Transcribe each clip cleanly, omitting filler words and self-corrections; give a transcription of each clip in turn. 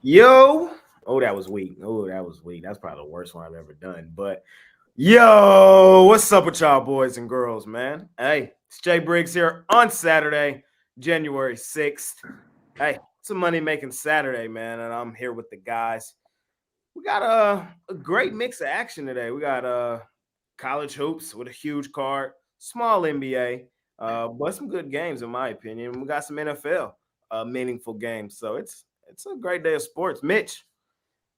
Yo. Oh, that was weak. Oh, that was weak. That's probably the worst one I've ever done. But yo, what's up with y'all boys and girls, man? Hey, it's Jay Briggs here on Saturday, January 6th. Hey, it's a money making Saturday, man, and I'm here with the guys. We got a great mix of action today. We got college hoops with a huge card, small NBA, but some good games in my opinion. We got some NFL meaningful games. So it's a great day of sports. Mitch,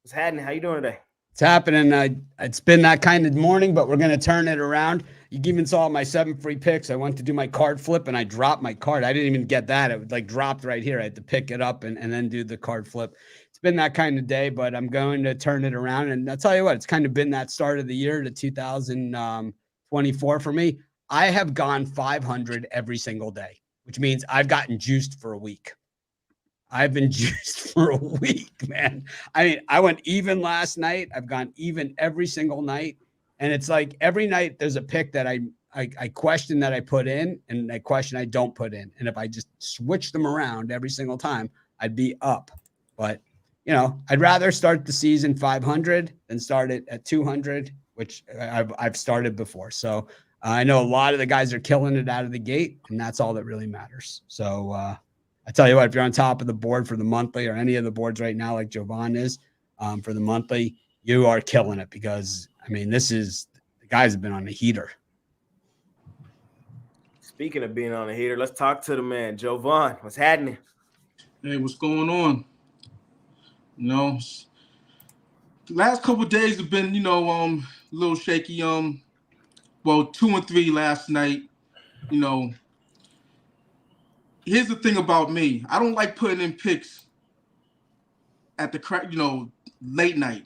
what's happening? How you doing today? It's happening. It's been that kind of morning, but we're going to turn it around. You even saw my 7 free picks. I went to do my card flip and I dropped my card. I didn't even get that. It like dropped right here. I had to pick it up and then do the card flip. It's been that kind of day, but I'm going to turn it around. And I'll tell you what, it's kind of been that start of the year to 2024 for me. I have gone 500 every single day, which means I've gotten juiced for a week. I've been juiced for a week, man. I mean, I went even last night. I've gone even every single night. And it's like every night there's a pick that I question that I put in and I question I don't put in. And if I just switch them around every single time, I'd be up. But, I'd rather start the season 500 than start it at 200, which I've started before. So I know a lot of the guys are killing it out of the gate, and that's all that really matters. So, I tell you what, if you're on top of the board for the monthly or any of the boards right now, like Jovan is for the monthly, you are killing it because, I mean, the guys have been on a heater. Speaking of being on the heater, let's talk to the man, Jovan. What's happening? Hey, what's going on? You know, the last couple of days have been, a little shaky. Well, 2 and 3 last night. You know, here's the thing about me. I don't like putting in picks at late night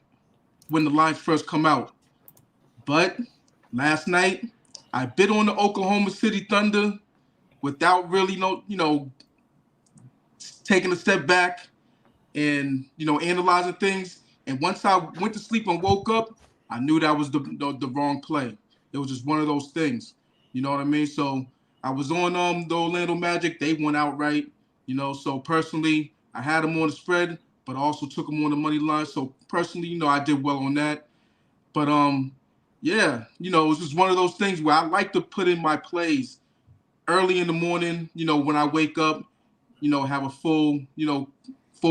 when the lines first come out. But last night, I bid on the Oklahoma City Thunder without really taking a step back and analyzing things. And once I went to sleep and woke up, I knew that was the wrong play. It was just one of those things. You know what I mean? So I was on the Orlando Magic. They went outright. So personally, I had them on the spread, but I also took them on the money line. So personally, I did well on that. But yeah, it was just one of those things where I like to put in my plays early in the morning. When I wake up, have a full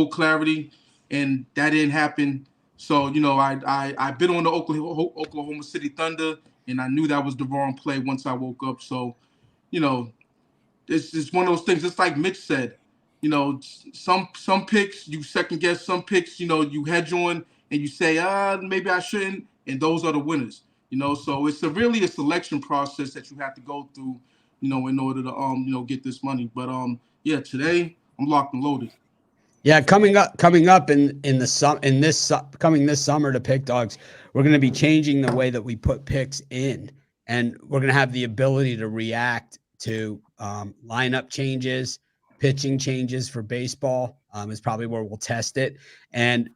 clarity, and that didn't happen. So I bid on the Oklahoma City Thunder, and I knew that was the wrong play once I woke up. So you know it's just one of those things. It's like Mitch said. Some picks you second guess, some picks you hedge on, and you say maybe I shouldn't, and those are the winners. So it's really a selection process that you have to go through, in order to get this money. But yeah, today I'm locked and loaded. Yeah, coming up coming this summer to Pick Dogs, we're going to be changing the way that we put picks in, and we're going to have the ability to react to lineup changes, pitching changes for baseball. Is probably where we'll test it, and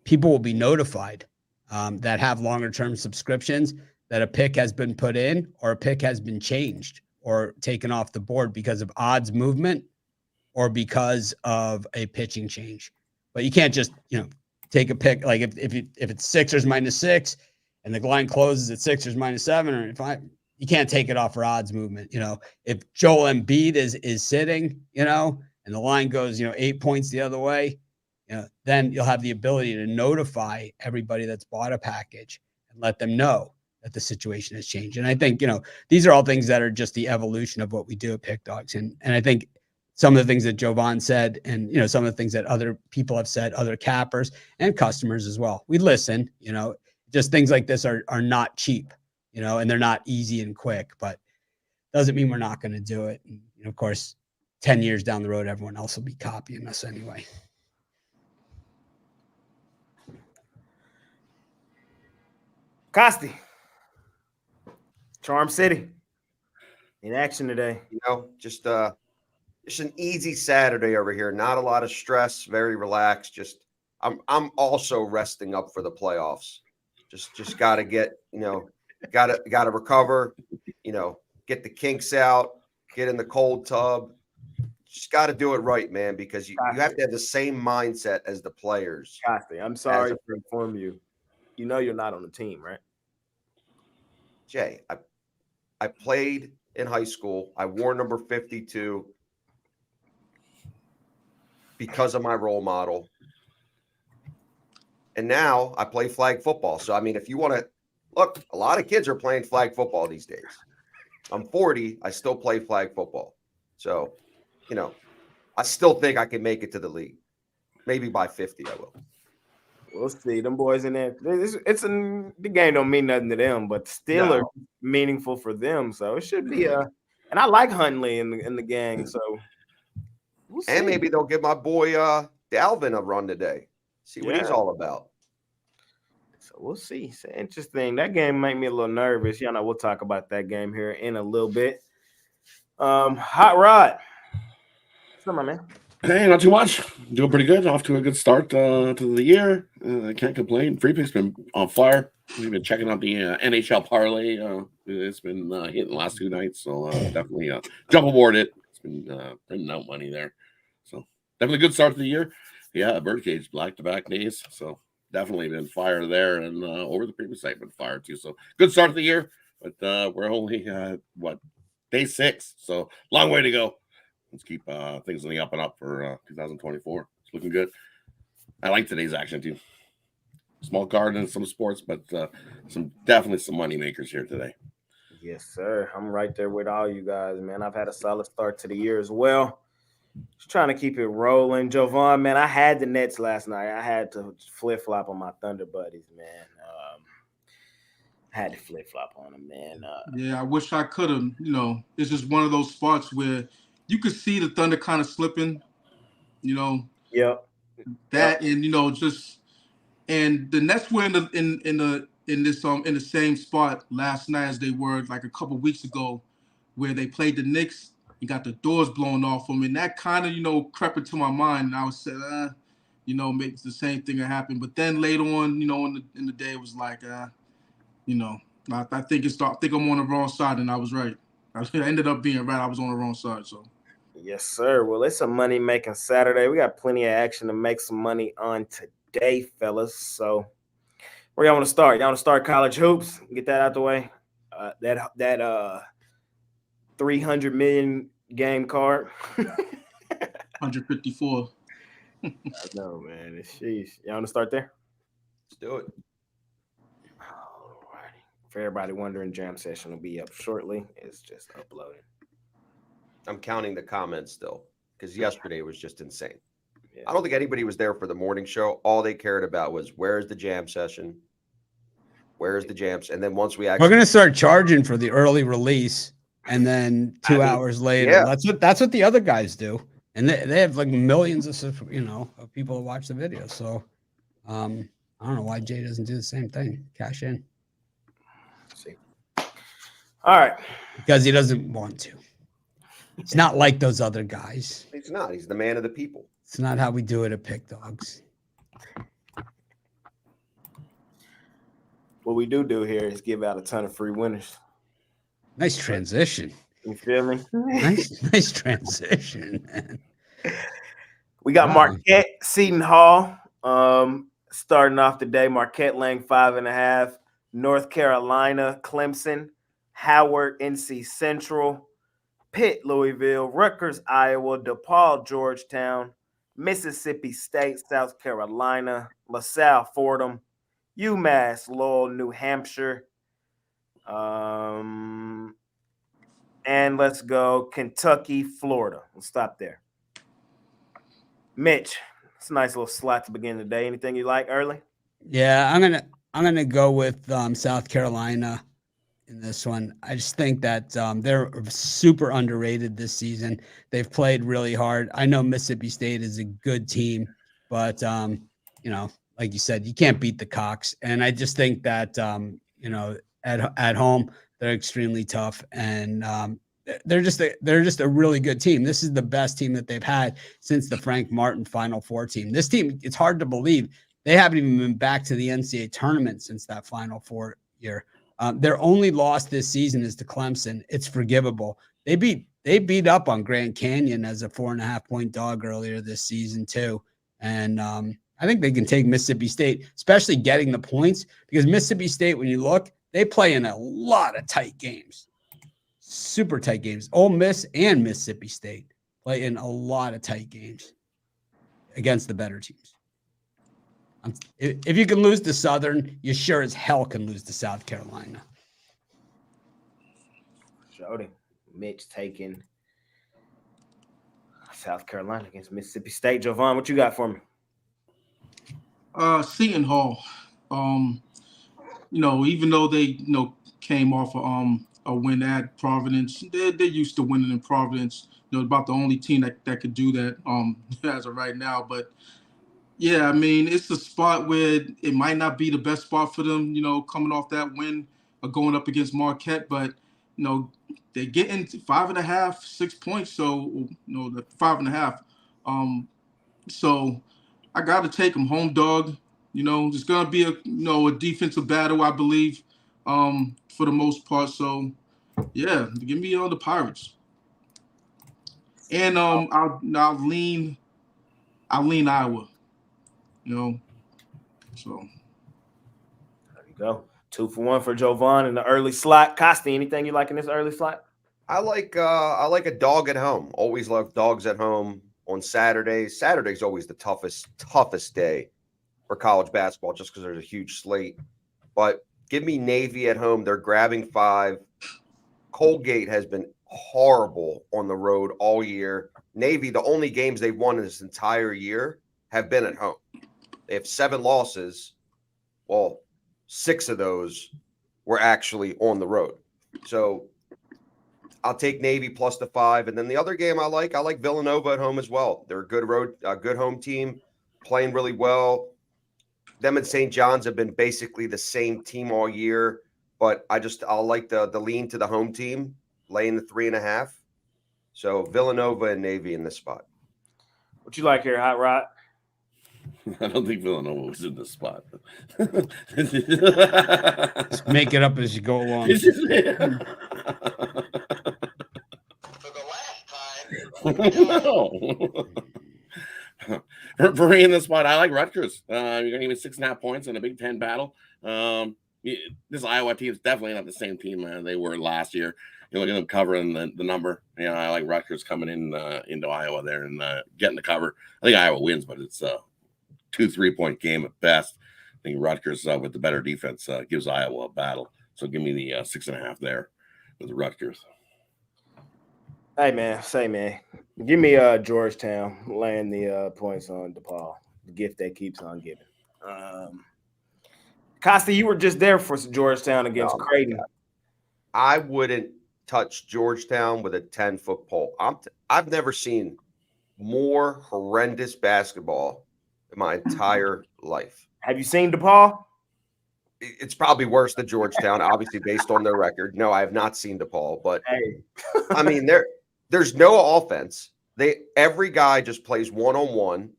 people will be notified that have longer term subscriptions that a pick has been put in or a pick has been changed or taken off the board because of odds movement or because of a pitching change. But you can't just, take a pick. Like if it's Sixers -6 and the line closes at Sixers -7 or -5, you can't take it off for odds movement. If Joel Embiid is sitting, and the line goes, 8 points the other way, then you'll have the ability to notify everybody that's bought a package and let them know that the situation has changed. And I think, these are all things that are just the evolution of what we do at Pick Dogs. And I think some of the things that Jovan said and, some of the things that other people have said, other cappers and customers as well. We listen, just things like this are not cheap, and they're not easy and quick, but doesn't mean we're not going to do it. And, of course, 10 years down the road, everyone else will be copying us anyway. Costi, Charm City in action today. Just an easy Saturday over here. Not a lot of stress, very relaxed. Just I'm also resting up for the playoffs. Just got to get, got to recover, get the kinks out, get in the cold tub, just got to do it right, man, because you have to have the same mindset as the players. Costy, I'm sorry to inform you. You know you're not on the team, right? Jay, I played in high school. I wore number 52 because of my role model. And now I play flag football. So, I mean, if you want to look, a lot of kids are playing flag football these days. I'm 40. I still play flag football. So, you know, I still think I can make it to the league. Maybe by 50, I will. We'll see. Them boys in there. The game don't mean nothing to them, but still are meaningful for them. So it should be and I like Huntley in the gang. So we'll see. And maybe they'll give my boy Dalvin a run today. See what he's all about. So we'll see. It's interesting. That game made me a little nervous. Y'all know we'll talk about that game here in a little bit. Hot Rod. What's up, my man? Hey, not too much. Doing pretty good. Off to a good start to the year. I can't complain. Free pick's been on fire. We've been checking out the NHL parlay. It's been hitting the last 2 nights, so definitely jump aboard it. It's been printing out money there. So definitely a good start to the year. Yeah, Birdcage back-to-back days. So definitely been fire there, and over the previous site been fire too. So good start to the year, but we're only day 6, so long way to go. Let's keep things on the up and up for 2024. It's looking good. I like today's action too. Small card and some sports, but definitely some money makers here today. Yes, sir. I'm right there with all you guys, man. I've had a solid start to the year as well. Just trying to keep it rolling. Jovan, man, I had the Nets last night. I had to flip-flop on my Thunder buddies, man. I had to flip-flop on them, man. Yeah, I wish I could have. You know, it's just one of those spots where you could see the Thunder kind of slipping, you know. Yep. And you know, just and the Nets were in the same spot last night as they were like a couple weeks ago, where they played the Knicks and got the doors blown off them, and that kind of, you know, crept into my mind. And I was saying, you know, maybe it's the same thing that happened. But then later on, you know, in the day, it was like, you know, I think I'm on the wrong side, and I was right. I ended up being right. I was on the wrong side. So. Yes, sir. Well, it's a money-making Saturday. We got plenty of action to make some money on today, fellas. So where y'all want to start? Y'all want to start college hoops? Get that out the way. That 300 million game card. 154. I know, man. Sheesh. Y'all want to start there? Let's do it. All righty. For everybody wondering, jam session will be up shortly. It's just uploading. I'm counting the comments still because yesterday was just insane. Yeah. I don't think anybody was there for the morning show. All they cared about was where's the jam session? Where's the jams? And then once we're going to start charging for the early release, and then 2 hours later, that's what the other guys do, and they have like millions of of people who watch the video. So I don't know why Jay doesn't do the same thing. Cash in. Let's see. All right, because he doesn't want to. It's not like those other guys. He's not. He's the man of the people. It's not how we do it at Pick Dogs. What we do here is give out a ton of free winners. Nice transition. You feel me? Nice transition, man. We got Marquette, Seton Hall. Starting off the day, Marquette laying 5.5. North Carolina, Clemson, Howard, NC Central, Pitt, Louisville, Rutgers, Iowa, DePaul, Georgetown, Mississippi State, South Carolina, LaSalle, Fordham, UMass, Lowell, New Hampshire, and let's go Kentucky, Florida. We'll stop there. Mitch, it's a nice little slot to begin the day. Anything you like early? Yeah, I'm gonna go with South Carolina in this one. I just think that they're super underrated this season. They've played really hard. I know Mississippi State is a good team, but like you said, you can't beat the Cox. And I just think that at home they're extremely tough, and they're just a really good team. This is the best team that they've had since the Frank Martin Final Four team. This team, it's hard to believe they haven't even been back to the NCAA tournament since that Final Four year. Their only loss this season is to Clemson. It's forgivable. They beat they beat up on Grand Canyon as a 4.5-point dog earlier this season too. And I think they can take Mississippi State, especially getting the points, because Mississippi State, when you look, they play in a lot of tight games, super tight games. Ole Miss and Mississippi State play in a lot of tight games against the better teams. If you can lose to Southern, you sure as hell can lose to South Carolina. Jody, Mitch taking South Carolina against Mississippi State. Jovan, what you got for me? Seton Hall. Even though they came off a win at Providence, they're used to winning in Providence. About the only team that could do that as of right now. But yeah, I mean, it's a spot where it might not be the best spot for them, coming off that win or going up against Marquette. But, they're getting 5.5, 6 points. So, the 5.5. So I got to take them home dog. It's going to be a defensive battle, I believe, for the most part. So, yeah, give me the Pirates. And I'll lean Iowa. So there you go. 2 for 1 for Jovan in the early slot. Costi, anything you like in this early slot? I like a dog at home. Always love dogs at home on Saturdays. Saturday's always the toughest day for college basketball just because there's a huge slate. But give me Navy at home. They're grabbing 5. Colgate has been horrible on the road all year. Navy, the only games they've won in this entire year have been at home. They have 7 losses. Well, 6 of those were actually on the road. So I'll take Navy plus the 5. And then the other game I like Villanova at home as well. They're a good home team, playing really well. Them and St. John's have been basically the same team all year, but I'll like the lean to the home team, laying the 3.5. So Villanova and Navy in this spot. What you like here, Hot Rod? I don't think Villanova was in this spot. Just make it up as you go along. For me in this spot, I like Rutgers. You're going to give me 6.5 points in a Big Ten battle. This Iowa team is definitely not the same team they were last year. You look at them covering the number. I like Rutgers coming into Iowa there and getting the cover. I think Iowa wins, but it's a 2-3 point game at best. I think Rutgers with the better defense gives Iowa a battle. So give me the 6.5 there with the Rutgers. Hey, man. Give me Georgetown laying the points on DePaul, the gift that keeps on giving. Costa, you were just there for Georgetown against Creighton. I wouldn't touch Georgetown with a 10-foot pole. I've never seen more horrendous basketball in my entire life. Have you seen DePaul? It's probably worse than Georgetown, obviously, based on their record. No, I have not seen DePaul, but hey. I mean, there's no offense. Every guy just plays one-on-one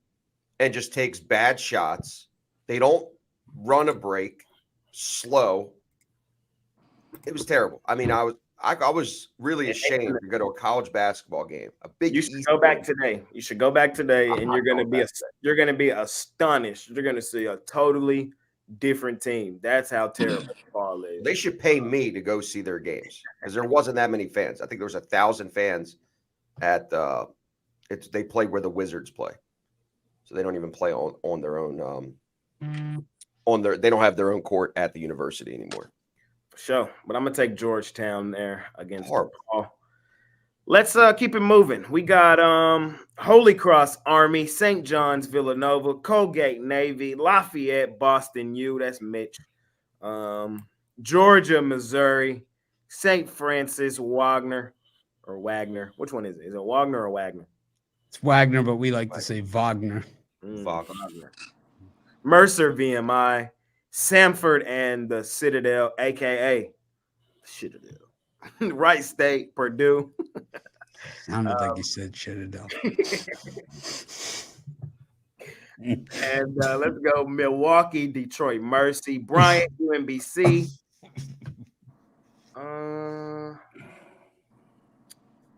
and just takes bad shots. They don't run a break, slow. It was terrible. I mean, I was really ashamed to go to a college basketball game. You should go back today. You should go back today, and you're gonna be astonished. You're gonna see a totally different team. That's how terrible DePaul is. They should pay me to go see their games because there wasn't that many fans. I think there was 1,000 fans at they play where the Wizards play, so they don't even play on their own they don't have their own court at the university anymore. Sure, but I'm gonna take Georgetown there against DePaul. Let's keep it moving. We got Holy Cross Army, St. John's Villanova, Colgate Navy, Lafayette Boston U. That's Mitch. Georgia Missouri, St. Francis Wagner or Wagner. Which one is it? Is it Wagner or Wagner? It's Wagner, but we like to say Wagner. Wagner. Mercer VMI, Samford and the Citadel, aka Citadel. Wright State, Purdue. Sounded like you said Citadel. And let's go Milwaukee, Detroit Mercy, Bryant, UMBC.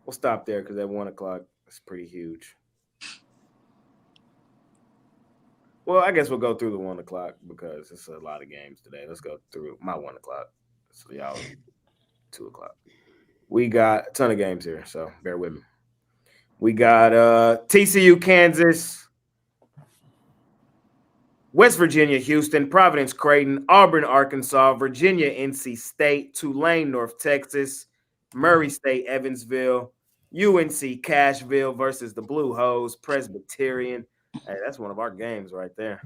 We'll stop there because at 1 o'clock it's pretty huge. Well, I guess we'll go through the 1 o'clock because it's a lot of games today. Let's go through my 1 o'clock. So y'all 2 o'clock. We got a ton of games here, so bear with me. We got TCU, Kansas, West Virginia, Houston, Providence, Creighton, Auburn, Arkansas, Virginia, NC State, Tulane, North Texas, Murray State, Evansville, UNC, Cashville versus the Blue Hose, Presbyterian. Hey, that's one of our games right there.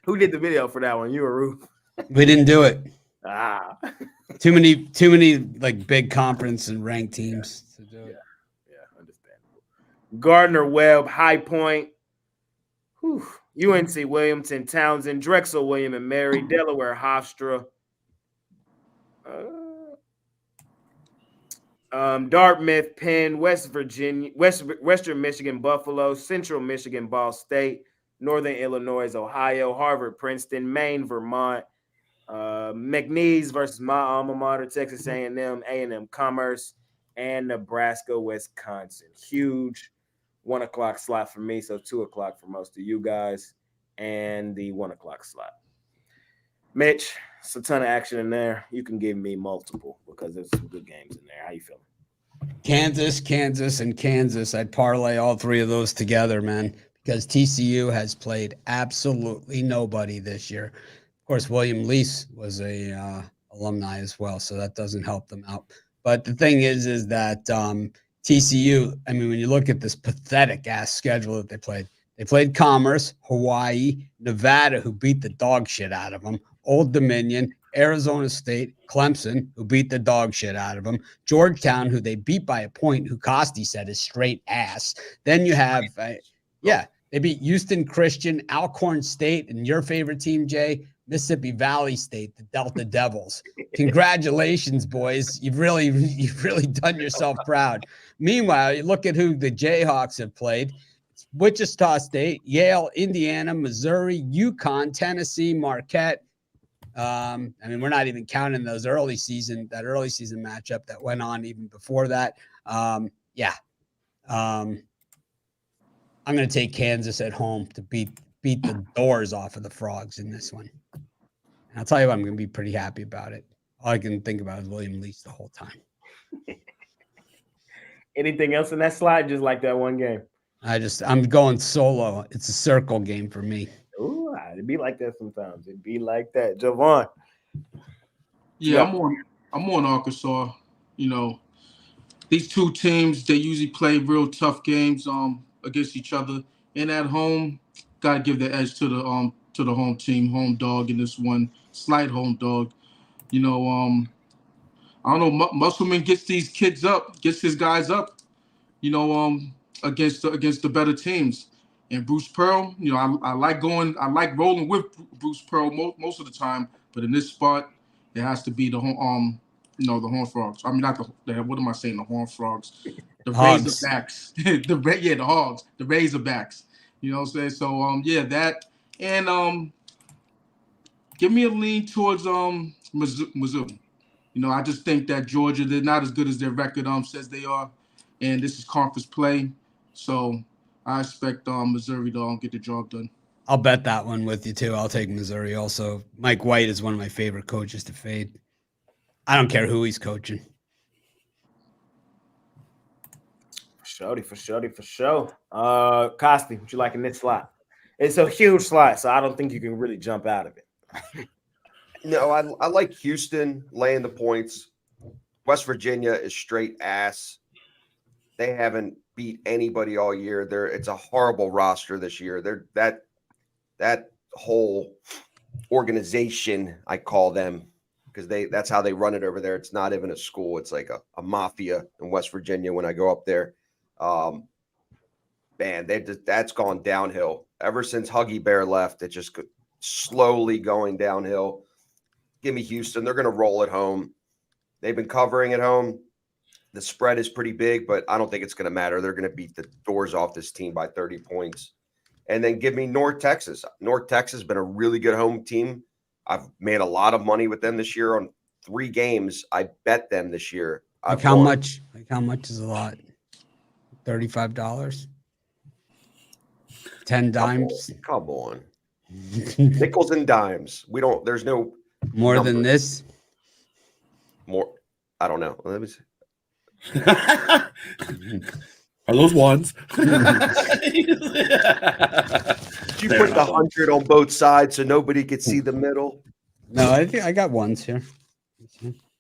Who did the video for that one? You or Ruth? We didn't do it. Ah. Too many like big conference and ranked teams to do it. Yeah, understandable. Gardner Webb, High Point, UNC Williamson, Townsend, Drexel, William and Mary, Delaware, Hofstra, Dartmouth, Penn, West Virginia, Western Michigan, Buffalo, Central Michigan, Ball State, Northern Illinois, Ohio, Harvard, Princeton, Maine, Vermont, McNeese versus my alma mater, Texas A&M Commerce, and Nebraska, Wisconsin. Huge 1 o'clock slot for me, so 2 o'clock for most of you guys, and the 1 o'clock slot. Mitch, it's a ton of action in there. You can give me multiple because there's some good games in there. How you feeling? Kansas, and Kansas. I'd parlay all three of those together, man, because TCU has played absolutely nobody this year. Of course, William Lease was a alumni as well, so that doesn't help them out. But the thing is that TCU, I mean, when you look at this pathetic ass schedule that they played Commerce, Hawaii, Nevada, who beat the dog shit out of them, Old Dominion, Arizona State, Clemson, who beat the dog shit out of them, Georgetown, who they beat by a point, who Costi said is straight ass. Then you have, they beat Houston Christian, Alcorn State, and your favorite team, Jay, Mississippi Valley State, the Delta Devils. Congratulations, boys. You've really done yourself proud. Meanwhile, you look at who the Jayhawks have played. It's Wichita State, Yale, Indiana, Missouri, UConn, Tennessee, Marquette. I mean, we're not even counting that early season matchup that went on even before that. I'm going to take Kansas at home to beat the doors off of the Frogs in this one. And I'll tell you what, I'm going to be pretty happy about it. All I can think about is William Lease the whole time. Anything else in that slide? Just like that one game. I'm going solo. It's a circle game for me. Ooh, it'd be like that sometimes. It'd be like that. Javon. Yeah, I'm on Arkansas. You know, these two teams, they usually play real tough games against each other. And at home, gotta give the edge to the home team, home dog in this one, slight home dog. You know, I don't know, Musselman gets these kids up, gets his guys up, you know, against the better teams. And Bruce Pearl, you know, I like rolling with Bruce Pearl most of the time, but in this spot, it has to be the home, the Horned Frogs. I mean, not the what am I saying? The Horned Frogs, the Hogs. Razorbacks, the Hogs, the Razorbacks. You know what I'm saying? So that and give me a lean towards Mizzou. You know, I just think that Georgia, they're not as good as their record says they are, and this is conference play, so I expect Missouri to get the job done. I'll bet that one with you too. I'll take Missouri also. Mike White is one of my favorite coaches to fade. I don't care who he's coaching. For sure. Costi, what you like in this slot? It's a huge slot, so I don't think you can really jump out of it. No, I like Houston laying the points. West Virginia is straight ass. They haven't beat anybody all year. It's a horrible roster this year. That whole organization, I call them, because that's how they run it over there. It's not even a school. It's like a mafia in West Virginia when I go up there. Man, that's gone downhill. Ever since Huggy Bear left, it just slowly going downhill. Give me Houston. They're going to roll at home. They've been covering at home. The spread is pretty big, but I don't think it's going to matter. They're going to beat the doors off this team by 30 points. And then give me North Texas. North Texas has been a really good home team. I've made a lot of money with them this year on 3 games. I bet them this year Like how much? Like how much is a lot? $35. 10 dimes. Come on. Nickels and dimes. We don't. There's no more number. than this. More. I don't know. Let me see. Are those ones? You put the 100 on both sides so nobody could see the middle. No, I think I got ones here.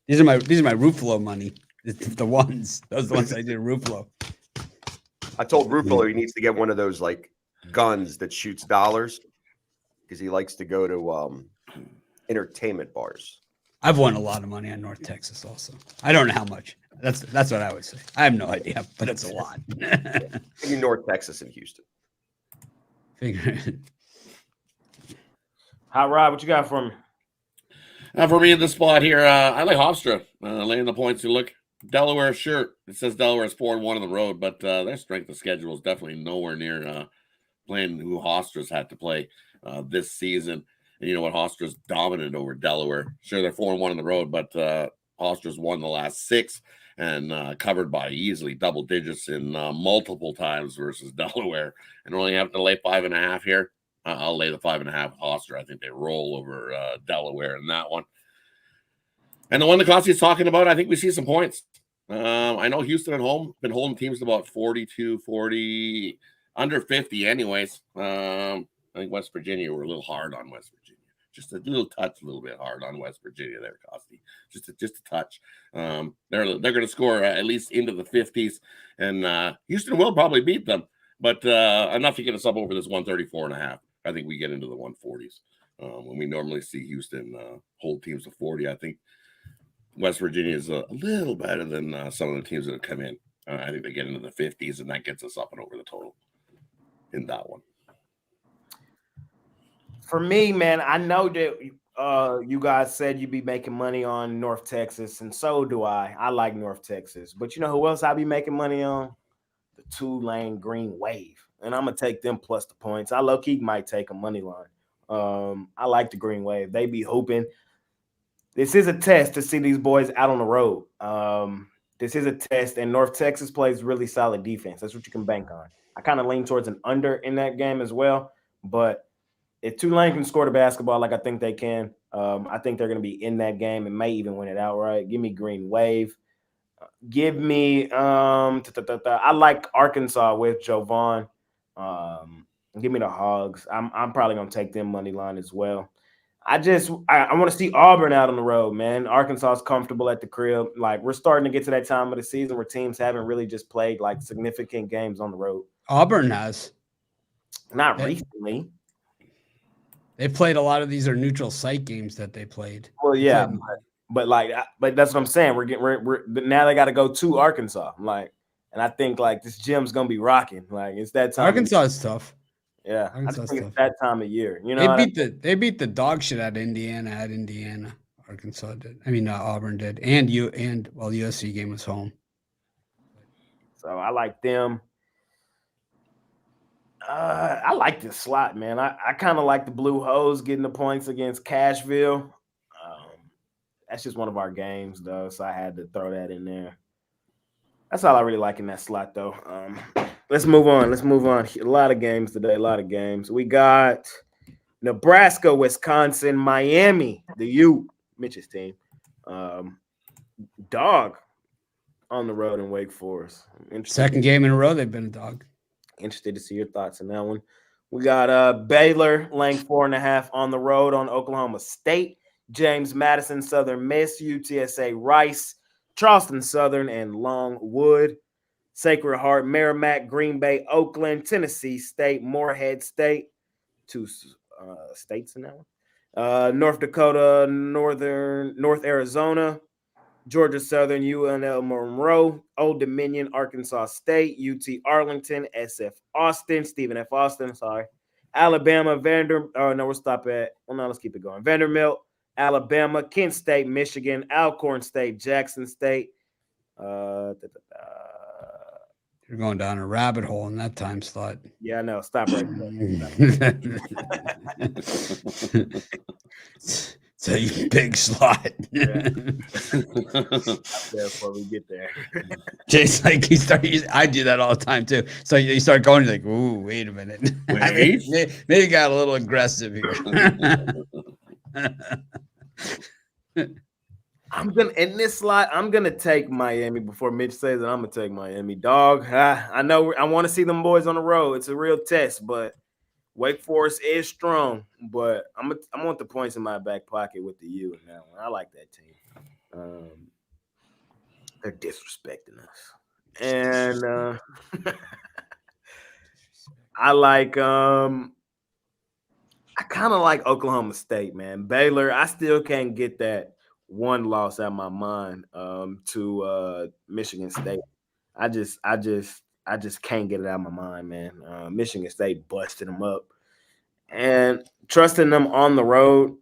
These are my Ruffalo money. The ones. Those are the ones I did Ruffalo. I told Ruffalo he needs to get one of those like guns that shoots dollars because he likes to go to entertainment bars. I've won a lot of money on North Texas also. I don't know how much. That's what I would say. I have no idea, but it's a lot. In North Texas and Houston. Figure it. Hot Rod, what you got for me? For me in the spot here, I like Hofstra laying the points. You look Delaware, sure. It says Delaware is 4-1 on the road, but their strength of schedule is definitely nowhere near playing who Hofstra's had to play this season. And you know what? Hofstra's dominant over Delaware. Sure, they're 4-1 on the road, but Hofstra's won the last 6 and covered by easily double digits in multiple times versus Delaware. And only have to lay 5.5 here. I'll lay the 5.5 with Hofstra. I think they roll over Delaware in that one. And the one that Cossey's talking about, I think we see some points. I know Houston at home been holding teams to about 42, 40, under 50 anyways. I think West Virginia were a little hard on West Virginia. Just a little bit hard on West Virginia there, Cossey. Just a touch. They're going to score at least into the 50s, and Houston will probably beat them, but enough to get us up over this 134.5. I think we get into the 140s. When we normally see Houston hold teams to 40, I think West Virginia is a little better than some of the teams that have come in. I think they get into the 50s, and that gets us up and over the total in that one. For me, man, I know that you guys said you'd be making money on North Texas, and so do I. I like North Texas. But you know who else I be making money on? The Tulane Green Wave. And I'm going to take them plus the points. I low-key might take a money line. I like the Green Wave. They be hooping. This is a test to see these boys out on the road. This is a test, and North Texas plays really solid defense. That's what you can bank on. I kind of lean towards an under in that game as well, but if Tulane can score the basketball like I think they can, I think they're going to be in that game and may even win it outright. Give me Green Wave. Give me I like Arkansas with Jovan. Give me the Hogs. I'm probably going to take them money line as well. I want to see Auburn out on the road, man. Arkansas is comfortable at the crib. Like, we're starting to get to that time of the season where teams haven't really just played like significant games on the road. Auburn has. Not recently. They played a lot of these are neutral site games that they played. Well, yeah, but that's what I'm saying. But now they got to go to Arkansas. Like, and I think like this gym's gonna be rocking. Like, it's that time. Arkansas is tough. Yeah, Arkansas I think it's that time of year. You know, they beat the dog shit out of Indiana at Indiana. Arkansas did. I mean, Auburn did, and USC game was home. So I like them. I like this slot, man. I kind of like the Blue Hose getting the points against Cashville. That's just one of our games, though, so I had to throw that in there. That's all I really like in that slot, though. Let's move on. A lot of games today, a lot of games. We got Nebraska, Wisconsin, Miami, the U, Mitch's team. Dog on the road in Wake Forest. Second game in a row, they've been a dog. Interested to see your thoughts on that one. We got Baylor laying 4.5 on the road on Oklahoma State. James Madison, Southern Miss, UTSA Rice, Charleston Southern, and Longwood. Sacred Heart, Merrimack, Green Bay, Oakland, Tennessee State, Morehead State. 2 states in that one. North Dakota, North Arizona, Georgia Southern, UNL Monroe, Old Dominion, Arkansas State, UT Arlington, SF Austin, Stephen F. Austin, sorry. Alabama, let's keep it going. Vanderbilt, Alabama, Kent State, Michigan, Alcorn State, Jackson State. You're going down a rabbit hole in that time slot. Yeah, I know. Stop right there. So you big slot. Yeah. Before we get there. Jay's like I do that all the time too. So you start going, you're like, ooh, wait a minute. I mean, Wait. maybe got a little aggressive here. I'm gonna in this slot. I'm gonna take Miami before Mitch says that. I'm gonna take Miami. Dog. I know. I want to see them boys on the road. It's a real test, but Wake Forest is strong. But I want the points in my back pocket with the U in that one. I like that team. They're disrespecting us, and I like. I kind of like Oklahoma State, man. Baylor. I still can't get that one loss out of my mind to Michigan State. I just can't get it out of my mind, man. Michigan State busted them up, and trusting them on the road.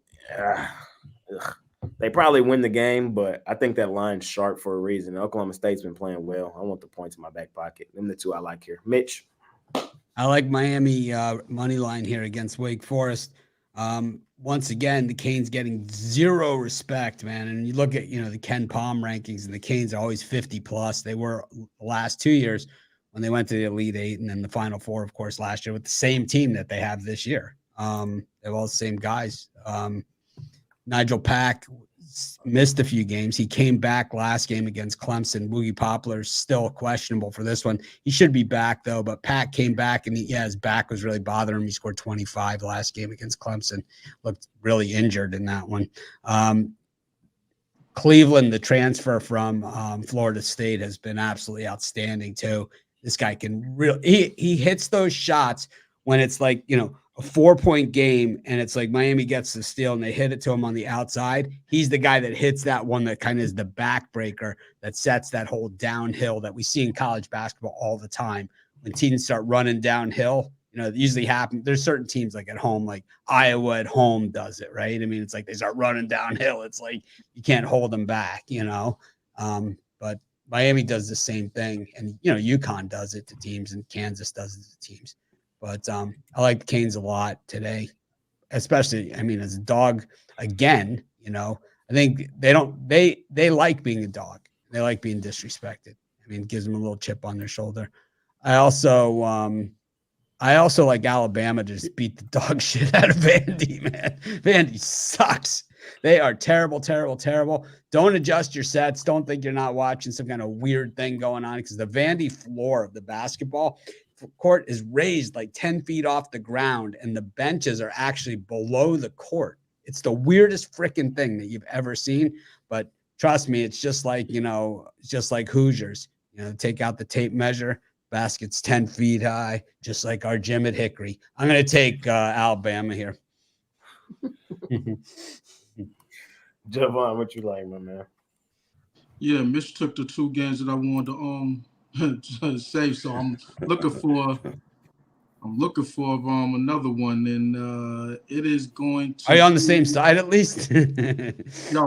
They probably win the game, but I think that line's sharp for a reason. Oklahoma State's been playing well. I want the points in my back pocket. Them the two I like here. Mitch. I like Miami money line here against Wake Forest. Once again, the Canes getting zero respect, man. And you look at, the Ken Palm rankings, and the Canes are always 50 plus. They were the last 2 years when they went to the Elite Eight and then the Final Four, of course, last year with the same team that they have this year. They have all the same guys. Nigel Pack missed a few games. He came back last game against Clemson. Boogie Poplar's still questionable for this one. He should be back, though, but Pack came back, and his back was really bothering him. He scored 25 last game against Clemson. Looked really injured in that one. Cleveland, the transfer from Florida State, has been absolutely outstanding, too. This guy can really – he hits those shots when it's like, a 4-point game, and it's like Miami gets the steal and they hit it to him on the outside. He's the guy that hits that one that kind of is the backbreaker that sets that whole downhill that we see in college basketball all the time. When teams start running downhill, it usually happens. There's certain teams like at home, like Iowa at home does it, right? I mean, it's like they start running downhill. It's like you can't hold them back, but Miami does the same thing. And, UConn does it to teams, and Kansas does it to teams. But I like the Canes a lot today, especially, as a dog again, I think they like being a dog. They like being disrespected. It gives them a little chip on their shoulder. I also like Alabama to just beat the dog shit out of Vandy, man. Vandy sucks. They are terrible, terrible, terrible. Don't adjust your sets. Don't think you're not watching some kind of weird thing going on, because the Vandy floor of the basketball court is raised like 10 feet off the ground, and the benches are actually below the court. It's the weirdest freaking thing that you've ever seen. But trust me, it's just like, just like Hoosiers, take out the tape measure, basket's 10 feet high, just like our gym at Hickory. I'm going to take Alabama here. Javon, what you like, my man? Yeah, Mitch took the two games that I wanted to say. So I'm looking for another one, and it is going to. Are you on the same side at least? No,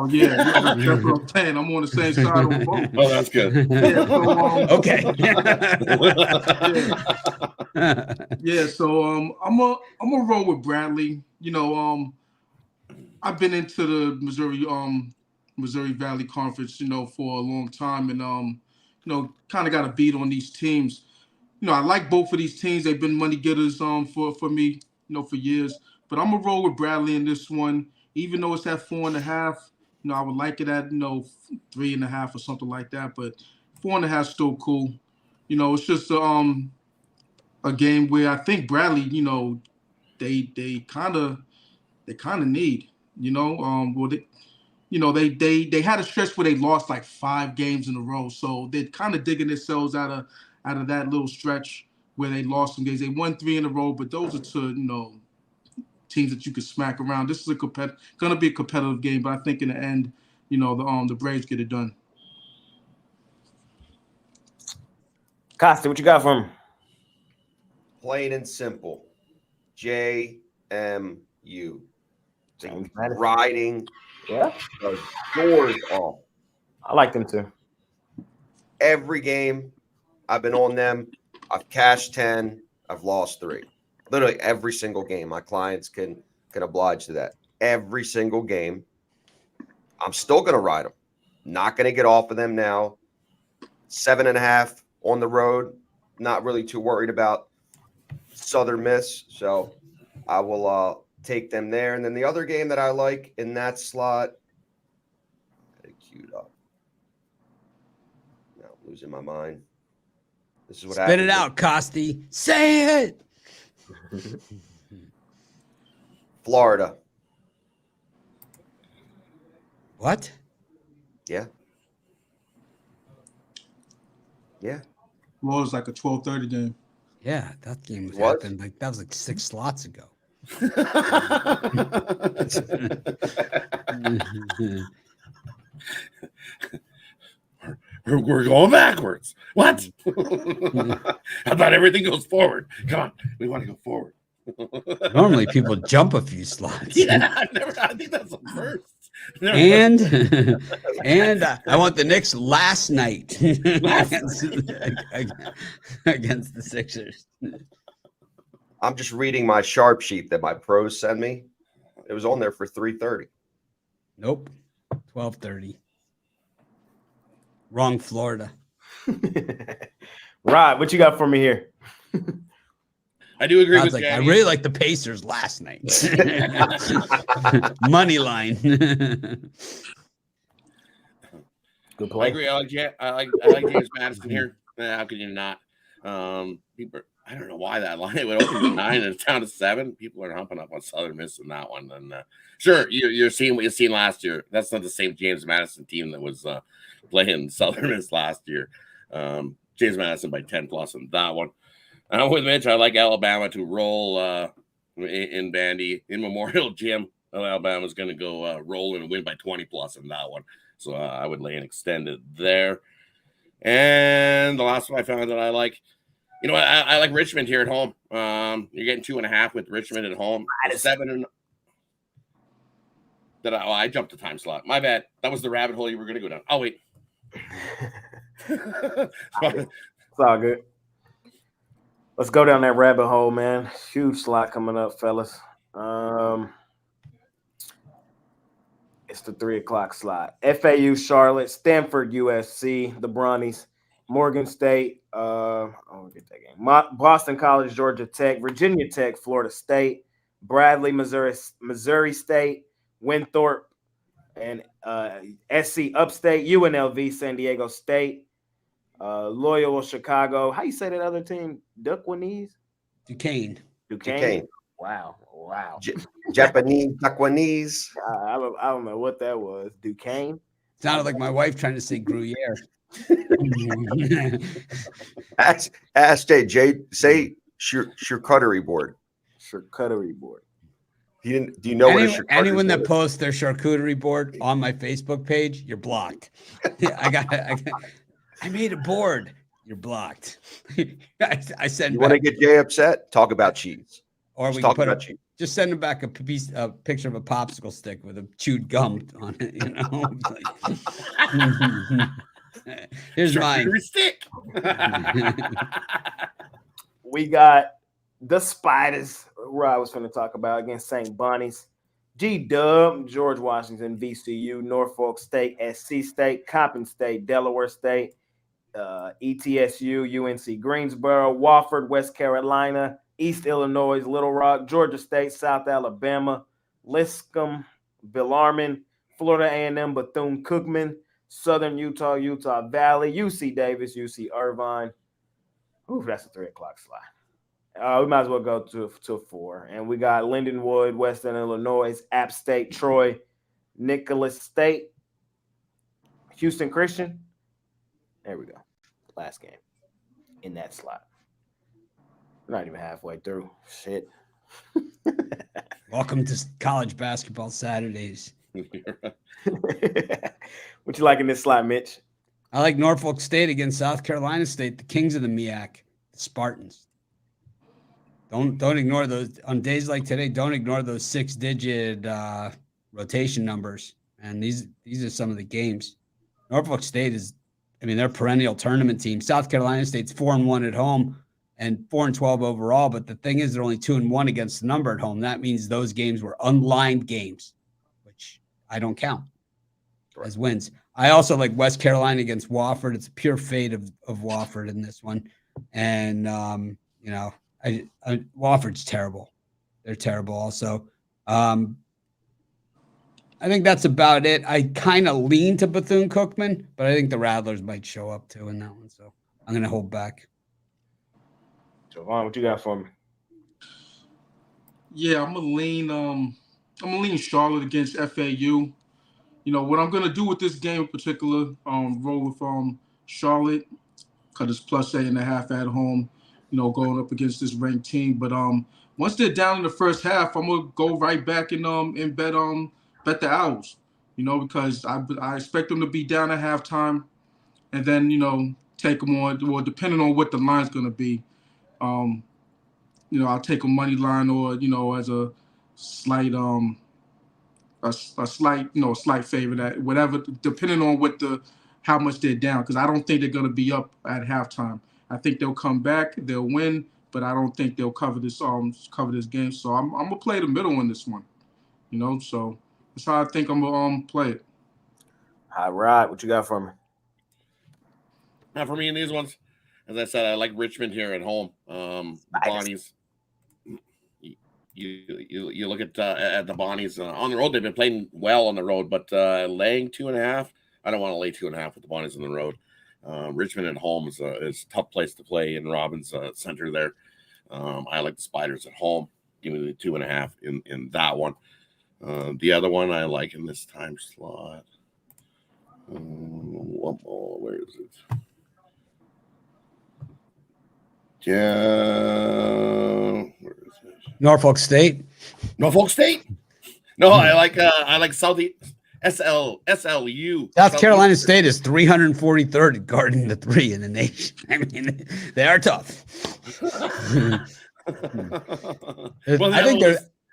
yeah, that's what I'm saying. I'm on the same side on both. Oh, that's good. Yeah, so, okay. yeah, so I'm gonna roll with Bradley. I've been into the Missouri Valley Conference, for a long time, and kind of got a beat on these teams. I like both of these teams. They've been money getters for me, for years. But I'm gonna roll with Bradley in this one, even though it's at 4.5. I would like it at 3.5 or something like that. But 4.5 is still cool. It's just a game where I think Bradley, they kind of need. They had a stretch where they lost like 5 games in a row, so they're kind of digging themselves out of that little stretch where they lost some games. They won 3 in a row, but those are two, teams that you could smack around. This is gonna be a competitive game, but I think in the end, the Braves get it done. Costa, what you got for him? Plain and simple. JMU. James Riding Yeah, the doors off. I like them too. Every game I've been on them, I've cashed 10, I've lost 3. Literally every single game. My clients can oblige to that. Every single game I'm still going to ride them. Not going to get off of them now. 7.5 on the road. Not really too worried about Southern Miss. So I will take them there. And then the other game that I like in that slot, got it queued up. Now I'm losing my mind. This is what Spit happens. it out, Costi. Say it. Florida. What? Yeah. Yeah. Well, it was like a 12:30 game. Yeah, that game Was? happened like that was like 6 slots ago. We're going backwards. What? I thought everything goes forward. Come on, we want to go forward. Normally people jump a few slots. Yeah, I think that's the first. And I want the Knicks last night against the Sixers. I'm just reading my sharp sheet that my pros send me. It was on there for 3:30. Nope. 12:30. Wrong Florida. Rod, what you got for me here? I do agree I with was like, I Danny. really like the Pacers last night. Money line. Good I play. agree. I like James Madison here. How could you not? People, I don't know why that line it would open to 9 and it's down to 7. People are humping up on Southern Miss in that one. And sure, you're seeing what you've seen last year. That's not the same James Madison team that was playing Southern Miss last year. James Madison by 10 plus in that one. With Mitch, I like Alabama to roll in Bandy in Memorial Gym. Alabama's going to go roll and win by 20 plus in that one. So I would lay an extended there. And the last one I found that I like, you know, I like Richmond here at home. You're getting 2.5 with Richmond at home. 7 and that I jumped the time slot. My bad. That was the rabbit hole you were going to go down. Oh wait. It's all good. Let's go down that rabbit hole, man. Huge slot coming up, fellas. It's the 3:00 slot. FAU, Charlotte, Stanford, USC, the Brownies, Morgan State. Get that game. Boston College, Georgia Tech, Virginia Tech, Florida State, Bradley, Missouri State, Winthrop, and SC Upstate, UNLV, San Diego State. Loyola Chicago. How you say that other team? Duquesne? Duquesne. Duquesne. Wow. Japanese, Taiwanese. I don't know what that was. Duquesne. Sounded like my wife trying to say Gruyere. Ask Jay. Say charcuterie board. Charcuterie board. Do you know what a charcuterie anyone that board is? posts their charcuterie board on my Facebook page, you're blocked. I made a board. You're blocked. I send. You want to get Jay upset? Talk about cheese. Or Just we talk can about cheese. just send him back a picture of a popsicle stick with a chewed gum on it. You know. Here's mine. Stick. We got the Spiders, where I was going to talk about against St. Bonnie's. G-Dub, George Washington, VCU, Norfolk State, SC State, Coppin State, Delaware State, ETSU, UNC Greensboro, Wofford, West Carolina, East Illinois, Little Rock, Georgia State, South Alabama, Lipscomb, Bellarmine, Florida A&M, Bethune-Cookman, Southern Utah, Utah Valley, UC Davis, UC Irvine. Ooh, that's a 3:00 slot. We might as well go to 4. And we got Lindenwood, Western Illinois, App State, Troy, Nicholas State, Houston Christian. There we go. Last game in that slot. We're not even halfway through. Shit. Welcome to college basketball Saturdays. What you like in this slot, Mitch? I like Norfolk State against South Carolina State, the kings of the MEAC, the Spartans. Don't ignore those on days like today. Don't ignore those 6-digit rotation numbers. And these are some of the games. Norfolk State is, they're a perennial tournament team. South Carolina State's 4-1 at home and 4-12 overall. But the thing is, they're only 2-1 against the number at home. That means those games were unlined games, which I don't count. as wins. I also like West Carolina against Wofford. It's pure fate of Wofford in this one. And, Wofford's terrible. They're terrible also. I think that's about it. I kind of lean to Bethune-Cookman, but I think the Rattlers might show up too in that one. So I'm going to hold back. Javon, what you got for me? Yeah, I'm gonna lean Charlotte against FAU. What I'm gonna do with this game in particular, roll with Charlotte because it's plus 8.5 at home. Going up against this ranked team. But once they're down in the first half, I'm gonna go right back and bet the Owls. Because I expect them to be down at halftime, and then take them on. Well, depending on what the line's gonna be, I'll take a money line or as a slight a slight a slight favor that whatever depending on how much they're down, because I don't think they're going to be up at halftime. I think they'll come back, they'll win, but I don't think they'll cover this game. So I'm gonna play the middle in this one. So that's how I think I'm gonna play it. All right, what you got for me? Now, for me in these ones, as I said, I like Richmond here at home. The Bonnies. You look at the Bonnies on the road. They've been playing well on the road, but laying 2.5. I don't want to lay 2.5 with the Bonnies on the road. Richmond at home is a tough place to play in Robbins Center there. I like the Spiders at home. Give me the 2.5 in that one. The other one I like in this time slot. Where is it? Yeah, where is it? Norfolk State. Norfolk State. No, I like Southeast SLU. South Carolina State is 343rd guarding the 3 in the nation. I mean, they are tough.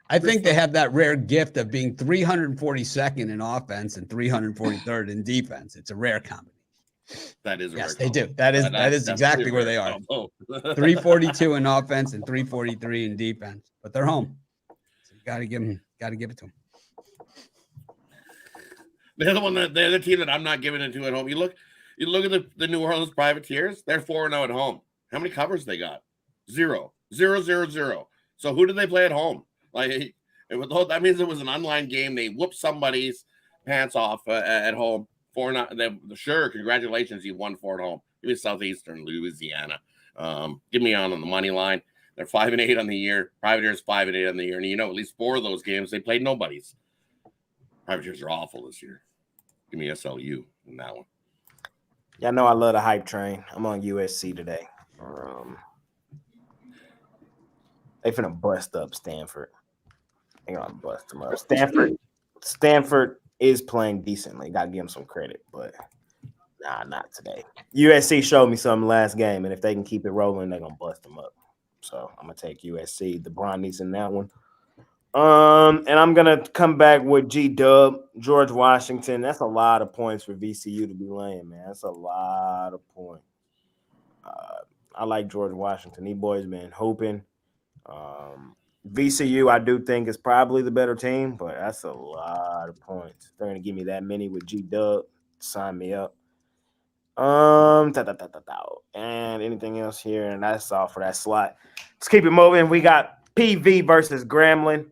I think they have that rare gift of being 342nd in offense and 343rd in defense. It's a rare combination. That is yes, they do. That is exactly where they are. 342 in offense and 343 in defense, but they're home. So you got to give it to them. The other team that I'm not giving it to at home. You look at the New Orleans Privateers. They're 4-0 at home. How many covers they got? 0. So who did they play at home? Like that means it was an online game. They whooped somebody's pants off at home. 4-0. Sure, congratulations, you won 4 at home. Give me Southeastern Louisiana. Give me on the money line. They're 5-8 on the year. Privateers 5-8 on the year, and at least 4 of those games they played nobodies. Privateers are awful this year. Give me SLU in that one. Y'all know I love the hype train. I'm on USC today. They finna bust up Stanford. They're gonna bust them up. Stanford is playing decently. Gotta give them some credit, but not today. USC showed me something last game, and if they can keep it rolling, they're gonna bust them up. So I'm gonna take USC, the Brownies in that one. And I'm gonna come back with G-Dub, George Washington. That's a lot of points for VCU to be laying, man. That's a lot of points. I like George Washington. These boys been hooping. VCU, I do think is probably the better team, but that's a lot of points. They're gonna give me that many with G-Dub. Sign me up. And anything else here, and that's all for that slot. Let's keep it moving. We got PV versus Grambling.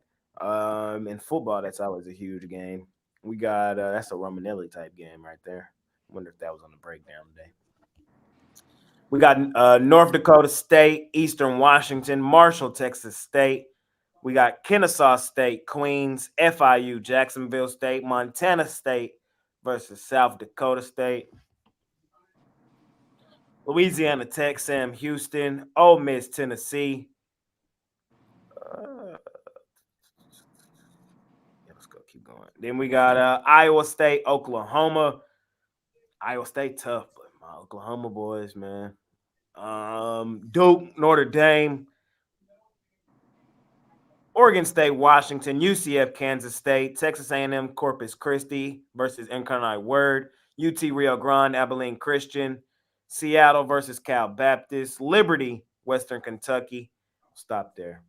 In football, that's always a huge game. We got that's a Romanelli type game right there. I wonder if that was on the breakdown today. We got North Dakota State, Eastern Washington, Marshall, Texas State. We got Kennesaw State, Queens, FIU, Jacksonville State, Montana State versus South Dakota State. Louisiana Tech, Sam Houston, Ole Miss, Tennessee. Let's go, keep going. Then we got Iowa State, Oklahoma. Iowa State tough, but my Oklahoma boys, man. Duke, Notre Dame, Oregon State, Washington, UCF, Kansas State, Texas A&M, Corpus Christi versus Incarnate Word, UT Rio Grande, Abilene Christian, Seattle versus Cal Baptist, Liberty, Western Kentucky. Stop there.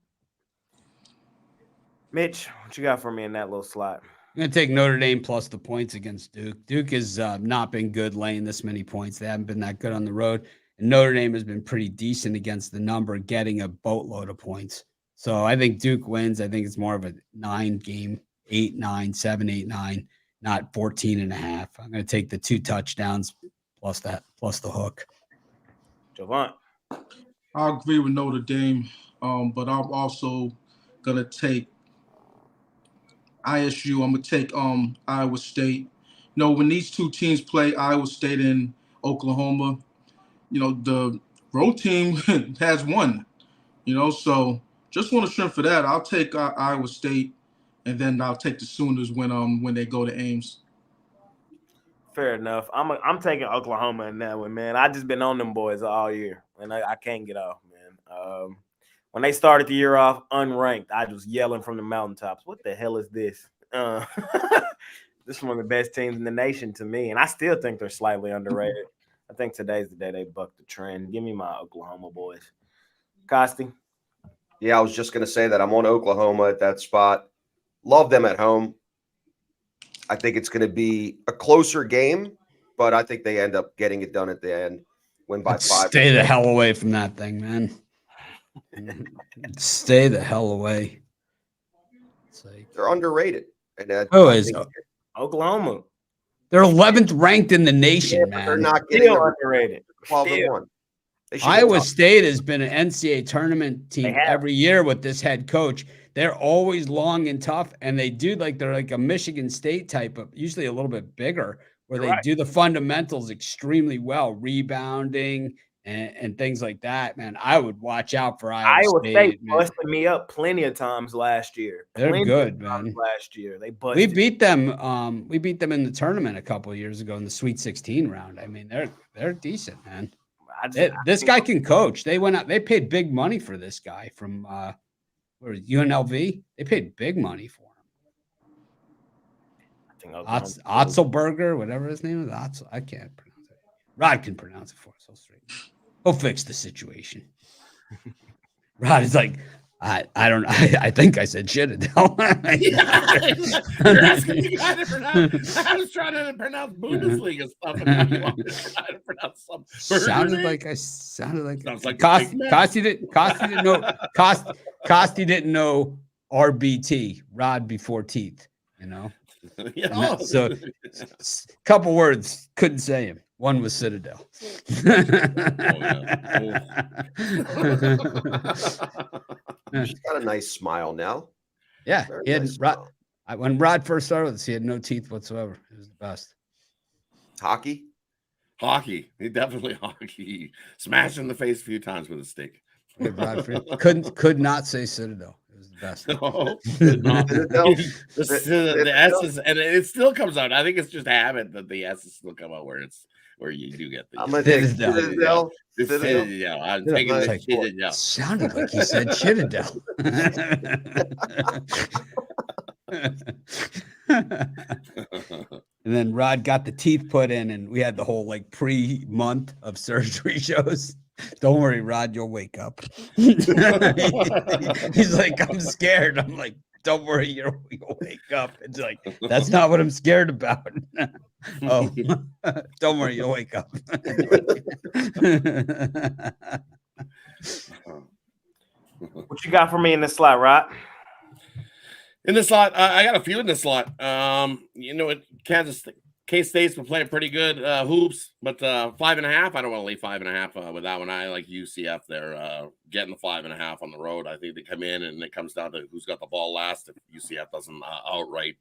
Mitch, what you got for me in that little slot? I'm going to take Notre Dame plus the points against Duke. Duke has not been good laying this many points. They haven't been that good on the road. And Notre Dame has been pretty decent against the number, getting a boatload of points. So I think Duke wins. I think it's more of a 9-game, 8-9, 7-8-9, not 14.5. I'm going to take the 2 touchdowns plus the hook. Javon. I agree with Notre Dame, but I'm also gonna take ISU. I'm gonna take Iowa State. When these two teams play, Iowa State and Oklahoma, the road team has won. So just want to shrimp for that. I'll take Iowa State, and then I'll take the Sooners when they go to Ames. Fair enough. I'm taking Oklahoma in that one, man. I just been on them boys all year, and I can't get off, man. When they started the year off unranked, I was yelling from the mountaintops, "What the hell is this?" This is one of the best teams in the nation to me, and I still think they're slightly underrated. I think today's the day they bucked the trend. Give me my Oklahoma boys. Costi? Yeah, I was just going to say that I'm on Oklahoma at that spot. Love them at home. I think it's going to be a closer game, but I think they end up getting it done at the end. Win by 5. Stay the hell away from that thing, man. Stay the hell away. They're underrated. And Who is Oklahoma? They're 11th ranked in the nation, man. They're not getting underrated. 12-1. Iowa State has been an NCAA tournament team every year with this head coach. They're always long and tough, and they're like a Michigan State type of, usually a little bit bigger, where they do the fundamentals extremely well, rebounding and things like that. Man, I would watch out for Iowa State. Busted me up plenty of times last year. They're good, man. Last year they busted. We beat them. We beat them in the tournament a couple of years ago in the Sweet 16 round. I mean, they're decent, man. This guy can coach. They went out. They paid big money for this guy from UNLV. They paid big money for him. I think Otzelberger, whatever his name is. I can't pronounce it. Rod can pronounce it for us. He'll fix the situation. Rod is like, I don't. I think I said Citadel. You're asking me how to pronounce. I was trying to pronounce Bundesliga stuff, and you wanted to try to pronounce something. Sounded like Costi didn't know. Costi didn't know RBT, rod before teeth. So couple words, couldn't say him. One was Citadel. He's got a nice smile now. Yeah, he had when Rod first started with us, he had no teeth whatsoever. It was the best. Hockey. He definitely hockey. Smashed in the face a few times with a stick. Could not say Citadel. It was the best. No, the S is, and it still comes out. I think it's just a habit that the S's still come out where you do get the. I'm gonna take Citadel. Yeah, I'm taking the Citadel. Sounded like he said Citadel. And then Rod got the teeth put in, and we had the whole pre-month of surgery shows. Don't worry, Rod, you'll wake up. He's like, I'm scared. I'm like, don't worry, you'll wake up. It's like, that's not what I'm scared about. Oh, don't worry, you'll wake up. What you got for me in this slot, Rod? In the slot, I got a few in the slot. K-State's been playing pretty good hoops, but 5.5. I don't want to leave 5.5 with that one. I like UCF. They're getting the 5.5 on the road. I think they come in, and it comes down to who's got the ball last. If UCF doesn't outright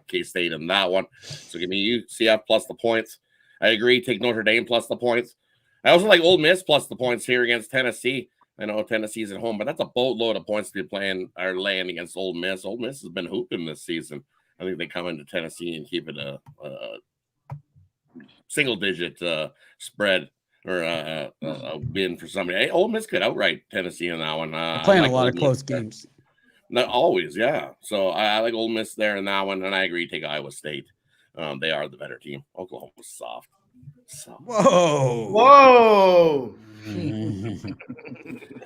K-State in that one, so give me UCF plus the points. I agree. Take Notre Dame plus the points. I also like Ole Miss plus the points here against Tennessee. I know Tennessee's at home, but that's a boatload of points to be laying against Ole Miss. Ole Miss has been hooping this season. I think they come into Tennessee and keep it a single-digit spread or a win for somebody. Hey, Ole Miss could outright Tennessee in that one. Playing a lot of close games. Not always, yeah. So I like Ole Miss there in that one, and I agree. Take Iowa State. They are the better team. Oklahoma's soft. Whoa!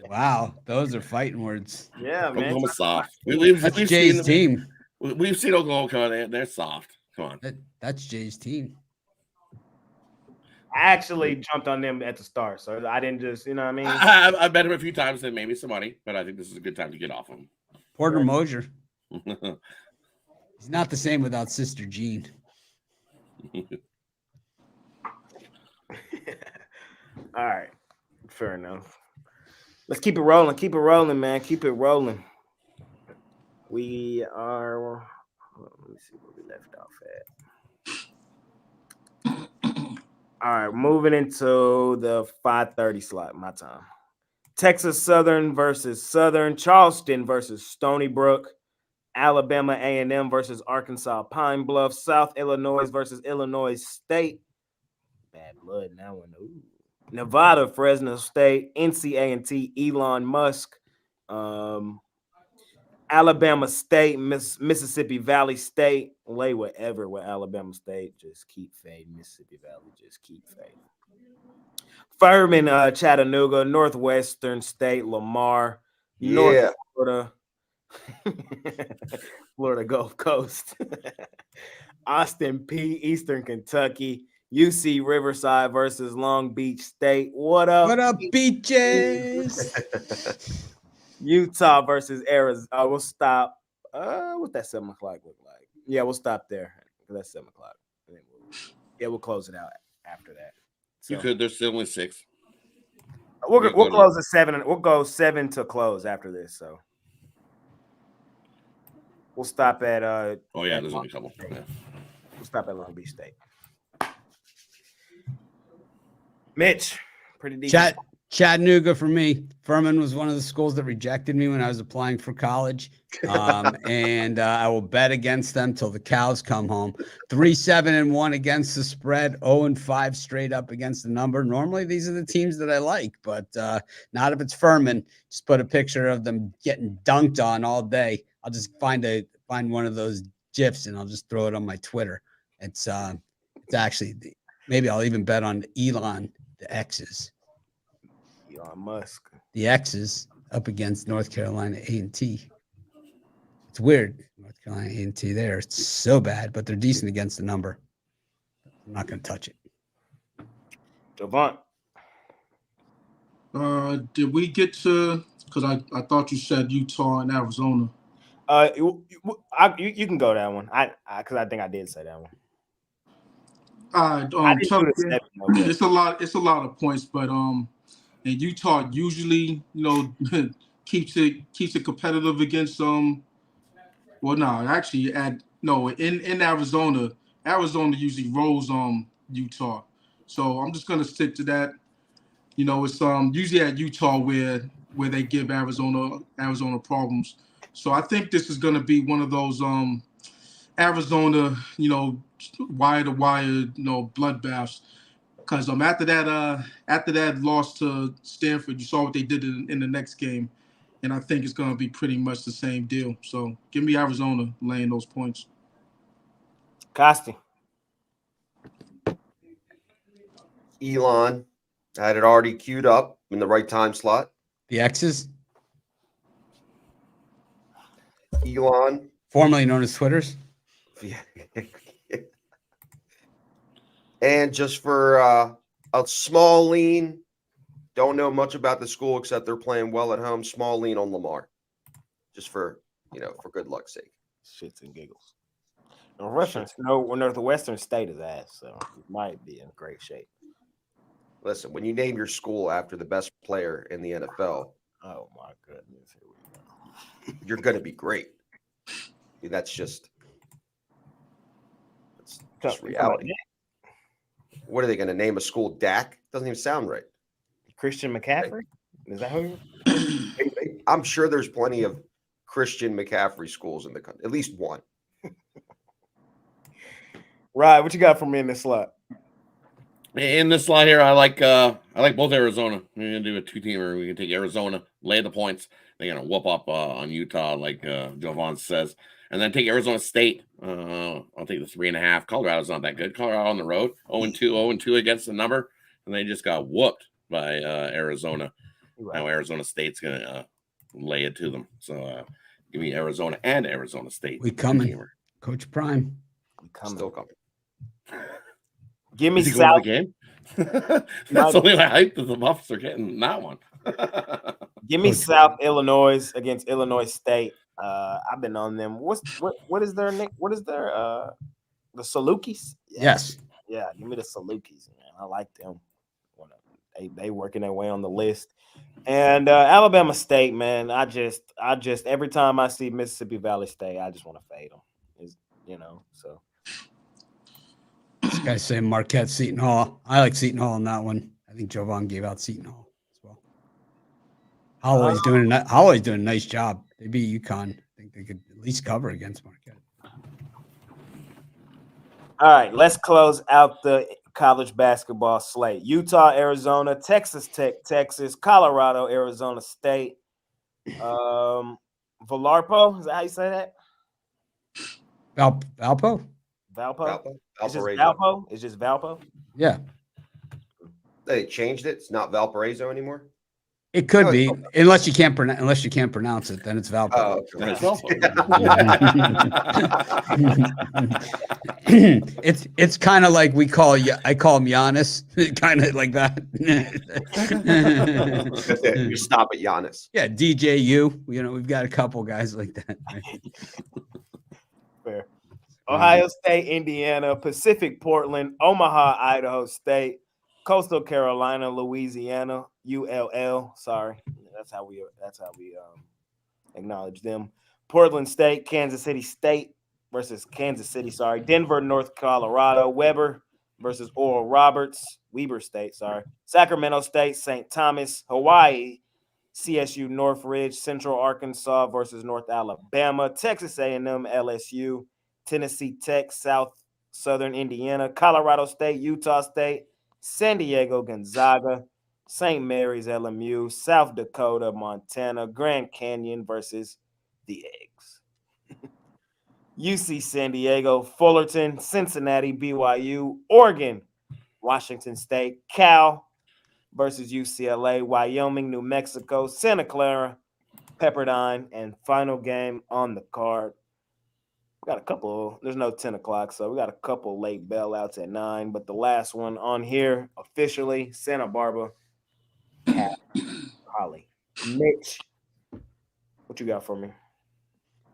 Wow, those are fighting words. Yeah, man. Oklahoma's soft. That's Jay's team. We've seen Oklahoma. They're soft. Come on. That's Jay's team. I actually jumped on them at the start, so I didn't just, you know what I mean? I bet him a few times and maybe some money, but I think this is a good time to get off him. Porter Mosier. He's not the same without Sister Jean. All right. Fair enough. Let's keep it rolling. Keep it rolling, man. Keep it rolling. We are. Let me see where we left off at. All right, moving into the 5:30 slot. My time. Texas Southern versus Southern. Charleston versus Stony Brook. Alabama A&M versus Arkansas Pine Bluff. South Illinois versus Illinois State. Bad blood in that one. Ooh. Nevada, Fresno State, NCAAM, Elon Musk, Alabama State, Mississippi Valley State. Lay whatever with Alabama State. Just keep fading. Mississippi Valley, just keep fading. Furman, Chattanooga, Northwestern State, Lamar, North Florida, Florida Gulf Coast, Austin P, Eastern Kentucky, UC Riverside versus Long Beach State. What up? What up, beaches? Utah versus Arizona. We'll stop. What's that 7 o'clock look like? Yeah, we'll stop there. That's 7 o'clock. We'll close it out after that. So, You could. There's still only 6. We'll close at 7. We'll go 7 to close after this. So we'll stop at. There's only a couple. Yeah. We'll stop at Long Beach State. Mitch, pretty decent. Chattanooga for me. Furman was one of the schools that rejected me when I was applying for college. And I will bet against them till the cows come home. 3-7-1 against the spread, 0-5 straight up against the number. Normally, these are the teams that I like, but not if it's Furman. Just put a picture of them getting dunked on all day. I'll just find one of those GIFs and I'll just throw it on my Twitter. It's actually maybe I'll even bet on Elon, the X's. Elon Musk. The X's up against North Carolina A&T. It's weird. North Carolina A&T there. It's so bad, but they're decent against the number. I'm not going to touch it. Devont. Did we get to? Because I thought you said Utah and Arizona. You can go that one. Because I think I did say that one. It's a lot of points, but and Utah usually keeps it competitive against in Arizona usually rolls Utah, so I'm just gonna stick to that. It's usually at Utah where they give Arizona problems. So I think this is gonna be one of those Arizona wire to wire bloodbaths. Because after that loss to Stanford, you saw what they did in the next game, and I think it's going to be pretty much the same deal. So give me Arizona laying those points. Costi. Elon, I had it already queued up in the right time slot. The X's? Elon. Formerly known as Twitters? Yeah. And just for a small lean, don't know much about the school except they're playing well at home. Small lean on Lamar, just for good luck's sake. Shits and giggles. Northwestern State is ass, so it might be in great shape. Listen, when you name your school after the best player in the NFL, oh my goodness, here we go. You're going to be great. That's just reality. What are they going to name a school Dak? Doesn't even sound right. Christian McCaffrey? Is that who? I'm sure there's plenty of Christian McCaffrey schools in the country. At least one. Right. What you got for me in this slot? In this slot here, I like both Arizona. We're gonna do a 2-teamer. We can take Arizona, lay the points. They're gonna whoop up on Utah, like Jovan says, and then take Arizona State. I'll take the 3.5. Colorado's not that good. Colorado on the road, 0-2 against the number, and they just got whooped by Arizona. Right. Now Arizona State's gonna lay it to them. So Give me Arizona and Arizona State. We coming. Gamer. Coach Prime. We coming. Still coming. Give me Is he going to South. the game? That's the only way I hype that the Buffs are getting that one. Give me Coach. South Illinois against Illinois State. I've been on them. What is their nick? What is their the Salukis? Yes. Yeah, give me the Salukis, man. I like them. They working their way on the list. And Alabama State, man. I just every time I see Mississippi Valley State, I just want to fade them. So. This guy's saying Marquette, Seton Hall. I like Seton Hall in that one. I think Jovan gave out Seton Hall as well. Holloway's doing a nice job. They beat UConn. I think they could at least cover against Marquette. All right, let's close out the college basketball slate. Utah, Arizona, Texas Tech, Texas, Colorado, Arizona State. Valarpo, is that how you say that? Valpo? Valpo? It's just Valparaiso. Valpo? It's just Valpo? Yeah. They changed it. It's not Valparaiso anymore. It could be, unless you can't pronounce it, then it's Valpo. Oh, Then it's It's kind of like I call him Giannis, kind of like that. you stop at Giannis. Yeah, DJU. We've got a couple guys like that. Fair. Ohio State, Indiana, Pacific Portland, Omaha, Idaho State, Coastal Carolina, Louisiana, ULL. Sorry, that's how we acknowledge them. Portland State, Kansas City State versus Kansas City. Sorry, Denver, North Colorado, Weber versus Oral Roberts, Weber State. Sorry, Sacramento State, St. Thomas, Hawaii, CSU, Northridge, Central Arkansas versus North Alabama, Texas A&M, LSU, Tennessee Tech, Southern Indiana, Colorado State, Utah State, San Diego, Gonzaga, St. Mary's, LMU, South Dakota, Montana, Grand Canyon versus the Eggs. UC San Diego, Fullerton, Cincinnati, BYU, Oregon, Washington State, Cal versus UCLA, Wyoming, New Mexico, Santa Clara, Pepperdine, and final game on the card. We got a couple. There's no 10 o'clock, so we got a couple late bailouts at 9. But the last one on here officially, Santa Barbara, Cal, Holly. Mitch, what you got for me?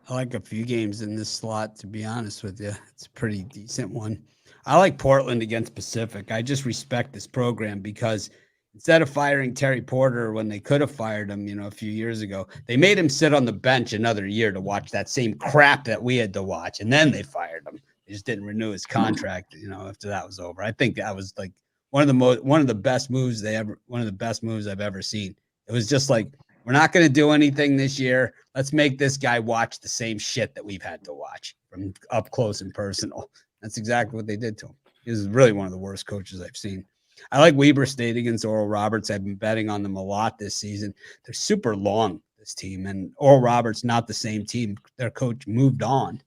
I like a few games in this slot, to be honest with you. It's a pretty decent one. I like Portland against Pacific. I just respect this program because instead of firing Terry Porter when they could have fired him, a few years ago, they made him sit on the bench another year to watch that same crap that we had to watch, and then they fired him. They just didn't renew his contract, after that was over. I think that was like one of the best moves I've ever seen. It was just like, we're not going to do anything this year. Let's make this guy watch the same shit that we've had to watch from up close and personal. That's exactly what they did to him. He was really one of the worst coaches I've seen. I like Weber State against Oral Roberts. I've been betting on them a lot this season. They're super long, this team, and Oral Roberts not the same team. Their coach moved on,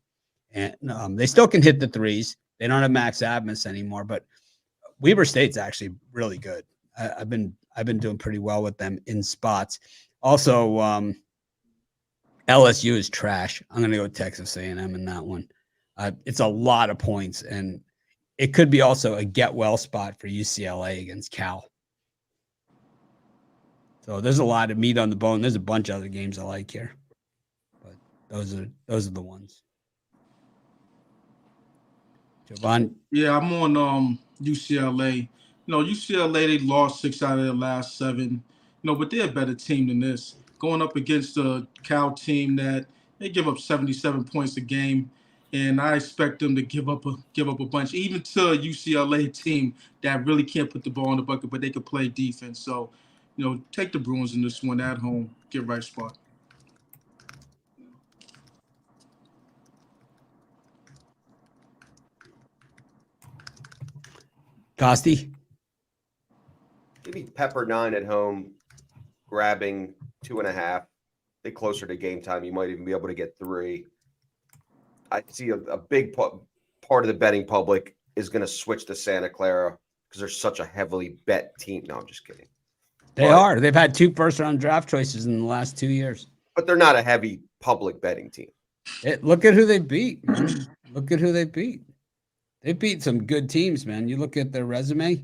and they still can hit the threes. They don't have Max Abmas anymore, but Weber State's actually really good. I've been doing pretty well with them in spots. Also, LSU is trash. I'm going to go with Texas A&M in that one. It's a lot of points, and it could be also a get well spot for UCLA against Cal. So there's a lot of meat on the bone. There's a bunch of other games I like here, but those are the ones. Jovan? Yeah, I'm on UCLA. UCLA, they lost 6 out of their last 7. But they're a better team than this. Going up against a Cal team that they give up 77 points a game, and I expect them to give up a bunch, even to a UCLA team that really can't put the ball in the bucket, but they can play defense. So, take the Bruins in this one at home. Get right spot. Costi? Maybe Pepperdine at home, grabbing 2.5. Get closer to game time. You might even be able to get 3. I see a big part of the betting public is going to switch to Santa Clara because they're such a heavily bet team. No, I'm just kidding. They are. They've had 2 first-round draft choices in the last 2 years. but they're not a heavy public betting team. Look at who they beat, man. Look at who they beat. They beat some good teams, man. You look at their resume,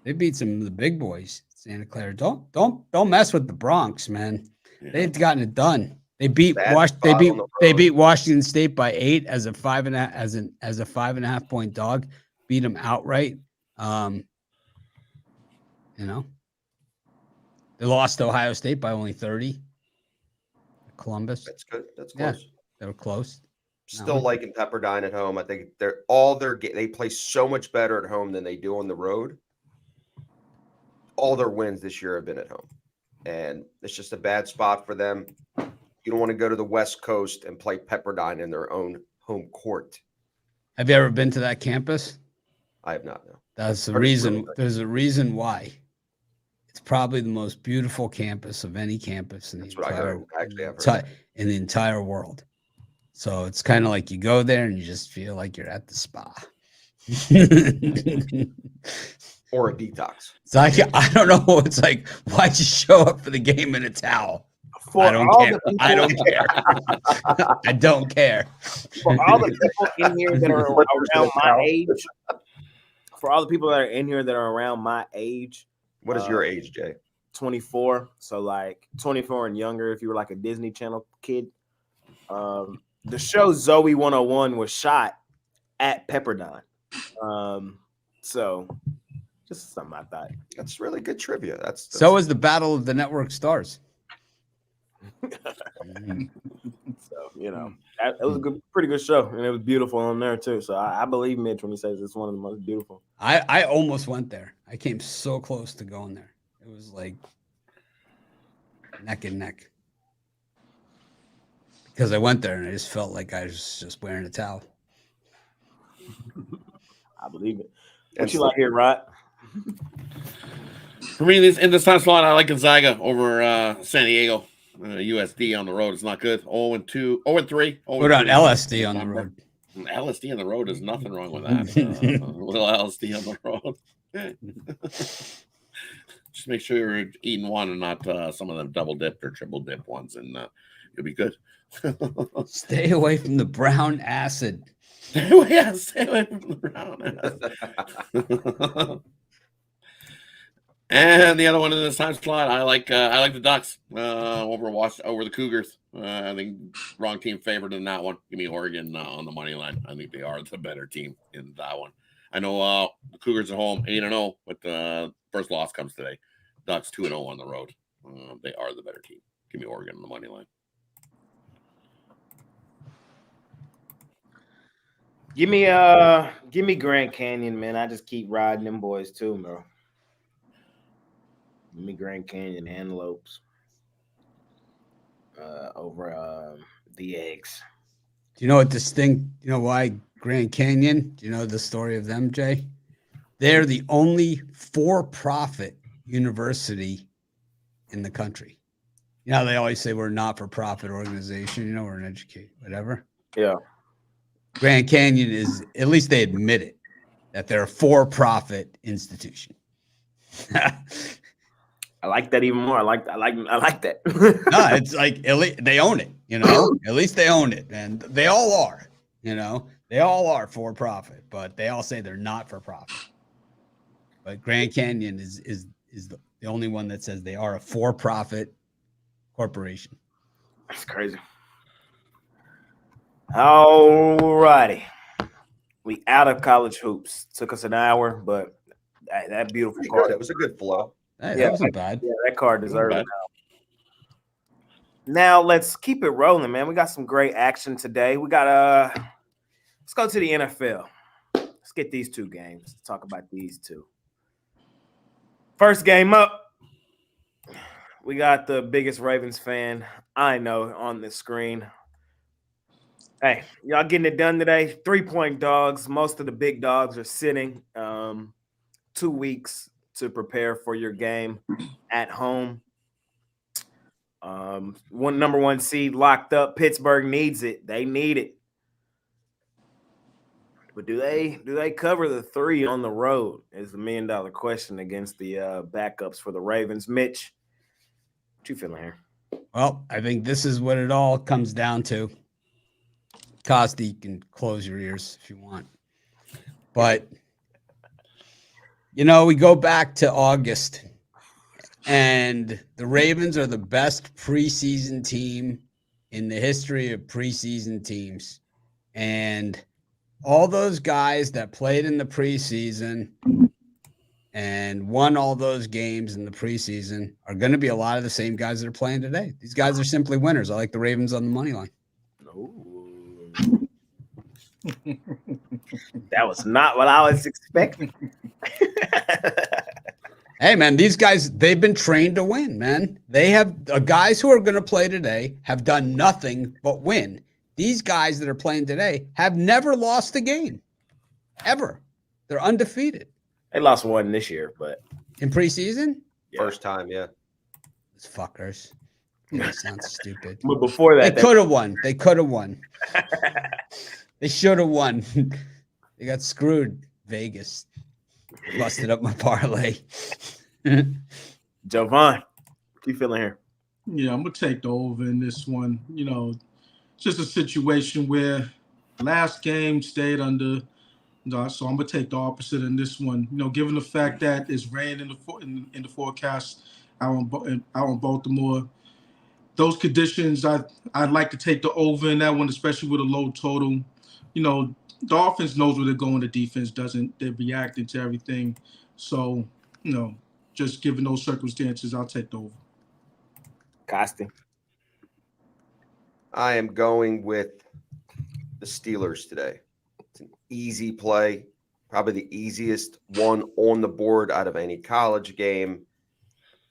they beat some of the big boys. Santa Clara. Don't mess with the Bronx, man. Yeah. They've gotten it done. They beat They beat Washington State by 8 as a 5.5 point dog. Beat them outright. You know, they lost to Ohio State by only 30. Columbus. That's good. That's Yeah. close. They were close. Still liking Pepperdine at home. I think they play so much better at home than they do on the road. All their wins this year have been at home, and it's just a bad spot for them. You don't want to go to the West Coast and play Pepperdine in their own home court. Have you ever been to that campus? I have not. No. That's the reason. There's a reason why. It's probably the most beautiful campus of any campus in the entire world. So it's kind of like you go there and you just feel like you're at the spa. Or a detox. It's like, I don't know. It's like, why'd you show up for the game in a towel? I don't care. I don't care. I don't care. For all the people in here that are around my age, What is your age, Jay? 24. So like 24 and younger, if you were like a Disney Channel kid. The show Zoe 101 was shot at Pepperdine. So just something I thought. That's really good trivia. That's So is the Battle of the Network Stars. So, you know, it was a pretty good show, and it was beautiful on there too. So I believe Mitch when he says it's one of the most beautiful. I almost went there. I came so close to going there. It was like neck and neck. Because I went there and I just felt like I was just wearing a towel. I believe it. What you like here, Rod? For me, in this time slot, I like Gonzaga over San Diego. USD on the road is not good. 0-2, 0-3. What about LSD on the road? LSD on the road, there's nothing wrong with that. A little LSD on the road. Just make sure you're eating one and not some of them double dipped or triple dipped ones, and you'll be good. Stay away from the brown acid. Stay away from the brown acid. And the other one in this time slot, I like the Ducks over the Cougars. I think wrong team favored in that one. Give me Oregon on the money line. I think they are the better team in that one. I know the Cougars at home 8-0, but the first loss comes today. Ducks 2-0 on the road. They are the better team. Give me Oregon on the money line. Give me Grand Canyon, man. I just keep riding them boys too, bro. Give me Grand Canyon Antelopes over the eggs. Do you know what this thing? You know why Grand Canyon? Do you know the story of them, Jay? They're the only for-profit university in the country. You know, they always say we're a not-for-profit organization. You know, we're an educate, whatever. Yeah. Grand Canyon is, at least they admit it, that they're a for-profit institution. I like that even more. I like that. No, it's like they own it, you know. At least they own it, and they all are, you know. They all are for profit, but they all say they're not for profit. But Grand Canyon is the only one that says they are a for profit corporation. That's crazy. All righty, we out of college hoops. Took us an hour, but that beautiful card. It was a good flow. Hey, that wasn't bad. Yeah, that card deserves it. Now let's keep it rolling, man. We got some great action today. We got let's go to the NFL. Let's get these two games. Let's talk about these two. First game up. We got the biggest Ravens fan I know on the screen. Hey, y'all getting it done today? 3-point dogs. Most of the big dogs are sitting 2 weeks to prepare for your game at home. Number one seed locked up. Pittsburgh needs it. They need it. But do they cover the 3 on the road? Is the $1 million question against the backups for the Ravens. Mitch, what you feeling here? Well, I think this is what it all comes down to. Costa, you can close your ears if you want. But, we go back to August, and the Ravens are the best preseason team in the history of preseason teams. And all those guys that played in the preseason and won all those games in the preseason are going to be a lot of the same guys that are playing today. These guys are simply winners. I like the Ravens on the money line. Ooh. That was not what I was expecting. Hey, man, these guys, they've been trained to win, man. They have guys who are going to play today have done nothing but win. These guys that are playing today have never lost a game, ever. They're undefeated. They lost one this year, but in preseason? Yeah. First time, yeah. These fuckers. That sounds stupid. But before that, they could have won. They could have won. They should have won. They got screwed. Vegas busted up my parlay. Jovan, what you feeling here? Yeah, I'm gonna take the over in this one. Just a situation where last game stayed under. So I'm gonna take the opposite in this one. Given the fact that it's rain in the forecast out in Baltimore, those conditions, I'd like to take the over in that one, especially with a low total. The offense knows where they're going. The defense doesn't. They're reacting to everything. So, just given those circumstances, I'll take the over. Costi. I am going with the Steelers today. It's an easy play, probably the easiest one on the board out of any college game,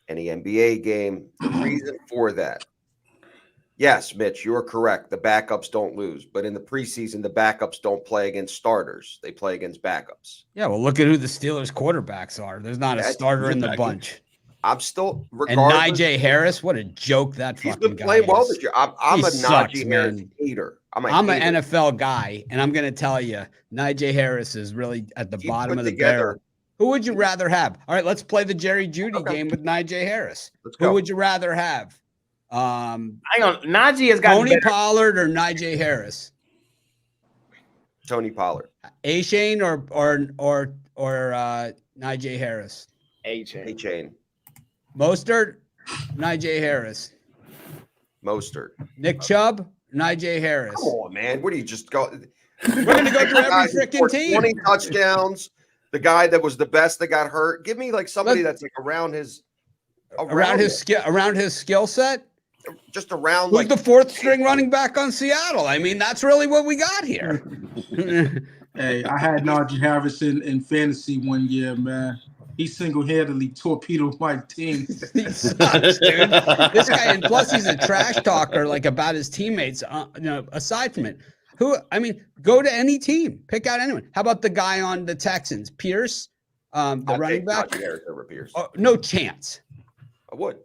any NBA game. The reason for that, yes, Mitch, you're correct. The backups don't lose. But in the preseason, the backups don't play against starters. They play against backups. Yeah, well, look at who the Steelers quarterbacks are. There's not a starter in the bunch. I'm still, regardless. And Najee Harris, what a joke that fucking guy is. He's been playing well this year. I'm a Najee Harris hater. I'm an NFL guy, and I'm going to tell you, Najee Harris is really at the bottom of the barrel. Who would you rather have? All right, let's play the Jerry Jeudy game with Najee Harris. Who would you rather have? Najee has got Tony Pollard or Najee Harris? Tony Pollard. A-Chain or Najee Harris? A-Chain. Mostert, Najee Harris. Mostert. Nick Chubb, Najee Harris. Come on, man. What do you just go? We're going to go through every freaking team. 20 touchdowns. The guy that was the best that got hurt. Give me like somebody that's like around his skill set. Just around. Who's the fourth string running back on Seattle? I mean, that's really what we got here. Hey, I had Najee Harris in fantasy one year, man. He single-handedly torpedoed my team. He sucks, dude. This guy, and plus he's a trash talker, like about his teammates. Aside from it, go to any team, pick out anyone. How about the guy on the Texans, Pierce, the running back? Over Pierce. No chance. I would.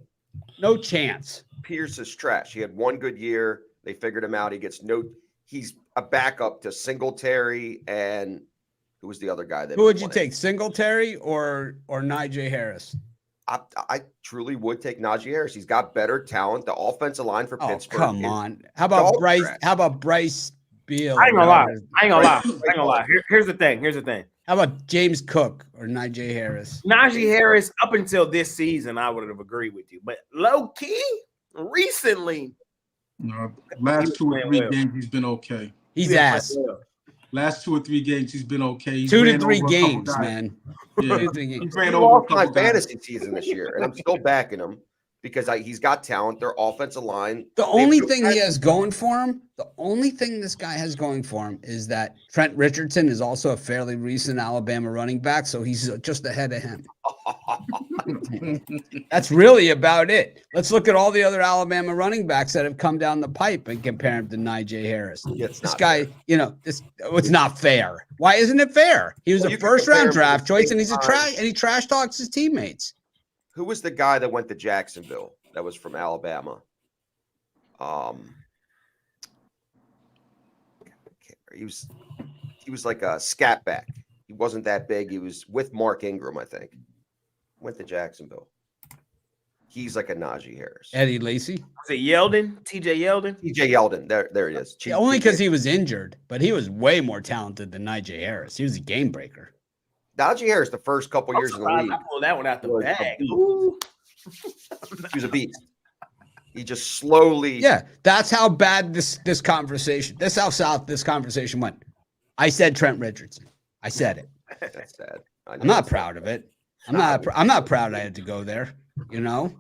No chance. Pierce is trash. He had one good year. They figured him out. He's a backup to Singletary and. Who was the other guy that? Who would you take, Singletary or Najee Harris? I truly would take Najee Harris. He's got better talent. The offensive line for Pittsburgh. Come on. How about Bryce? Trash. How about Bryce Beal? I ain't gonna lie. Here's the thing. How about James Cook or Najee Harris? Najee Harris, up until this season, I would have agreed with you. But low key, recently, last 2 or 3 games, he's been okay. He's ass. Last 2 or 3 games, he's been okay. 2 to 3 games, man. Yeah. 2 to 3 games. He ran over my fantasy season this year, and I'm still backing him because he's got talent. Their offensive line. The only thing he has going for him, the only thing this guy has going for him is that Trent Richardson is also a fairly recent Alabama running back, so he's just ahead of him. That's really about it. Let's look at all the other Alabama running backs that have come down the pipe and compare him to Najee Harris. This guy, it's not fair. Why isn't it fair? He was a first-round draft choice, and he trash talks his teammates. Who was the guy that went to Jacksonville that was from Alabama? He was like a scat back. He wasn't that big. He was with Mark Ingram, I think. Went to Jacksonville. He's like a Najee Harris. Eddie Lacy. Was it Yeldon? TJ Yeldon? TJ Yeldon. There it is. Yeah, only because he was injured, but he was way more talented than Najee Harris. He was a game breaker. Najee Harris, the first couple years in the league, I pulled that one out the was a bag. beast. Ooh. He was a beast. He just slowly. Yeah, that's how bad this conversation. That's how south this conversation went. I said Trent Richardson. I said it. That's sad. I'm not proud of it. I'm not proud I had to go there. You know,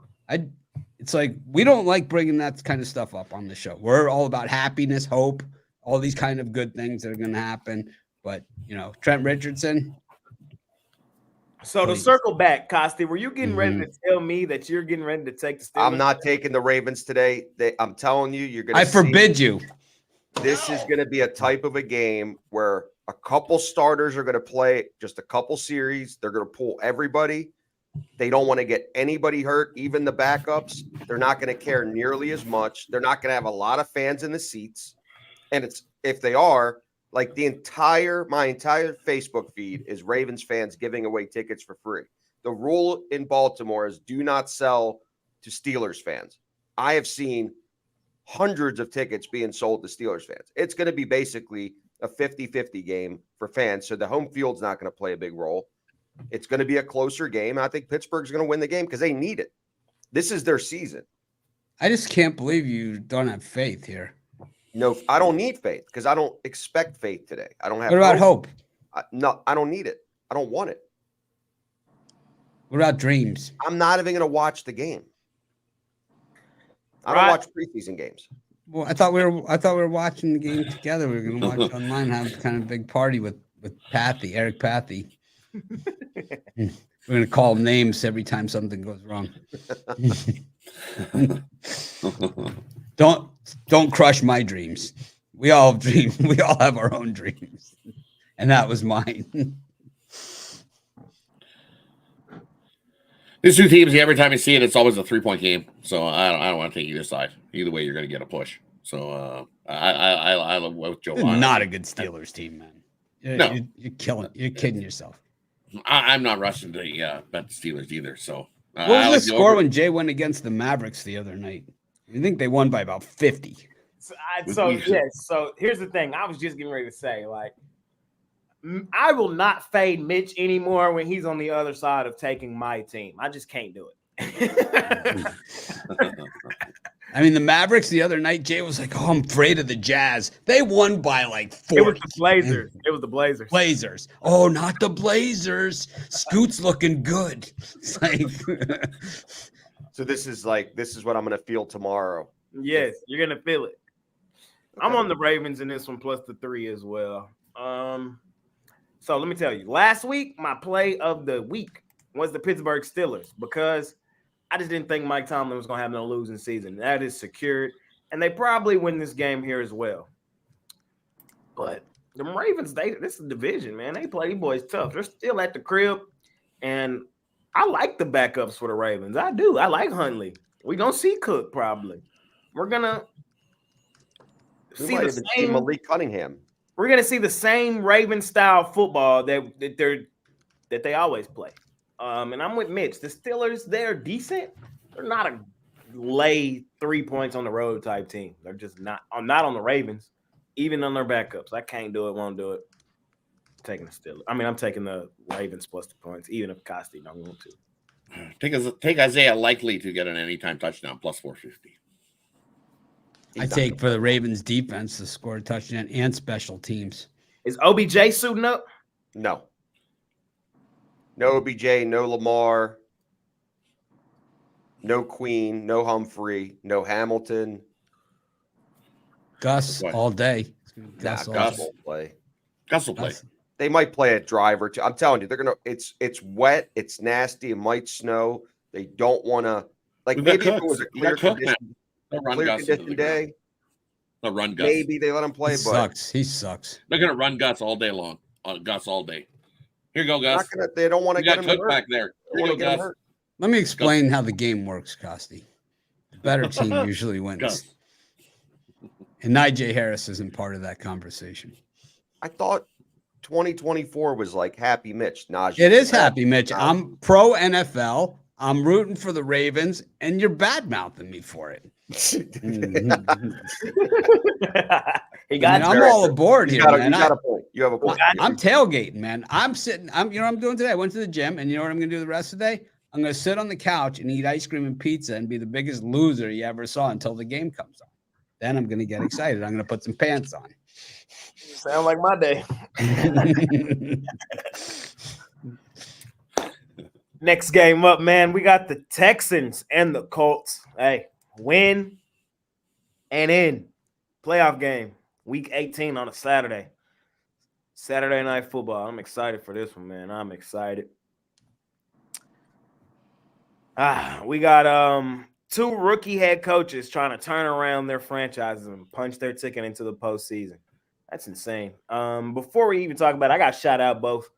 it's like we don't like bringing that kind of stuff up on the show. We're all about happiness, hope, all these kind of good things that are going to happen. But you know, Trent Richardson. So to circle back, Costi, were you getting ready to tell me that you're getting ready to take the Steelers? I'm not taking the Ravens today. I'm telling you, you're going to. I forbid you. This is going to be a type of a game where a couple starters are going to play just a couple series. They're going to pull everybody. They don't want to get anybody hurt, even the backups. They're not going to care nearly as much. They're not going to have a lot of fans in the seats. And it's if they are, like my entire Facebook feed is Ravens fans giving away tickets for free. The rule in Baltimore is do not sell to Steelers fans. I have seen hundreds of tickets being sold to Steelers fans. It's going to be basically a 50-50 game for fans. So the home field's not going to play a big role. It's going to be a closer game. I think Pittsburgh's going to win the game because they need it. This is their season. I just can't believe you don't have faith here. No, I don't need faith because I don't expect faith today. I don't have. What about hope? No, I don't need it. I don't want it. What about dreams? I'm not even going to watch the game. I don't watch preseason games. Well, I thought we were watching the game together. We were going to watch it online, have kind of a big party with Pathy, Eric Pathy. We're going to call him names every time something goes wrong. Don't crush my dreams. We all have dreams. We all have our own dreams. And that was mine. These two teams, every time you see it, it's always a 3-point game. So I don't want to take either side. Either way, you're going to get a push. So I love with Joe. Not a good Steelers team, man. No. You're kidding yourself. I'm not rushing to bet the Steelers either. So what was the score when Jay went against the Mavericks the other night? I think they won by about 50. So here's the thing. I was just getting ready to say, like, I will not fade Mitch anymore when he's on the other side of taking my team. I just can't do it. I mean, the Mavericks the other night, Jay was like, "Oh, I'm afraid of the Jazz. They won by like 40." It was the Blazers. It was the Blazers. Blazers. Oh, not the Blazers. Scoot's looking good. It's like So this is what I'm going to feel tomorrow. Yes, you're going to feel it. Okay. I'm on the Ravens in this one plus the 3 as well. So let me tell you, last week, my play of the week was the Pittsburgh Steelers because I just didn't think Mike Tomlin was going to have no losing season. That is secured, and they probably win this game here as well. But the Ravens, this is a division, man. They play these boys tough. They're still at the crib, and I like the backups for the Ravens. I do. I like Huntley. We don't see Cook probably. We're going to see the same Malik Cunningham. We're going to see the same Raven-style football that they always play. And I'm with Mitch. The Steelers, they're decent. They're not a lay 3 points on the road type team. They're just not. I'm not on the Ravens, even on their backups. I can't do it, won't do it. I'm taking the Steelers. I mean, I'm taking the Ravens plus the points, even if Costi don't want to. Take Isaiah Likely to get an anytime touchdown plus 450. I take for the Ravens defense to score a touchdown and special teams. Is OBJ suiting up? No. No OBJ, no Lamar, no Queen, no Humphrey, no Hamilton. Gus all day. Gus will play. Gus will play. They might play a drive or two. I'm telling you, they're gonna. It's wet. It's nasty. It might snow. They don't want to. Like maybe if it was a clear condition day. They'll run Gus. Maybe they let him play. He sucks. They're gonna run Gus all day long. Gus all day. Here you go, Gus. They don't want to get him Cook back there. Here you go, Gus. Let me explain how the game works, Costi. The better team usually wins. Gus. And Najee Harris isn't part of that conversation. I thought 2024 was like Happy Mitch. Najee. It is Happy Mitch. I'm pro NFL. I'm rooting for the Ravens, and you're bad mouthing me for it. He got I'm all aboard You here, got, man. you got a point. You have a point. I'm tailgating, man. I'm sitting. You know what I'm doing today? I went to the gym, and you know what I'm going to do the rest of the day? I'm going to sit on the couch and eat ice cream and pizza and be the biggest loser you ever saw until the game comes on. Then I'm going to get excited. I'm going to put some pants on. Sound like my day. Next game up, man. We got the Texans and the Colts. Hey, win and in. Playoff game. Week 18 on a Saturday. Saturday night football. I'm excited for this one, man. I'm excited. We got two rookie head coaches trying to turn around their franchises and punch their ticket into the postseason. That's insane. Before we even talk about it, I got to shout out both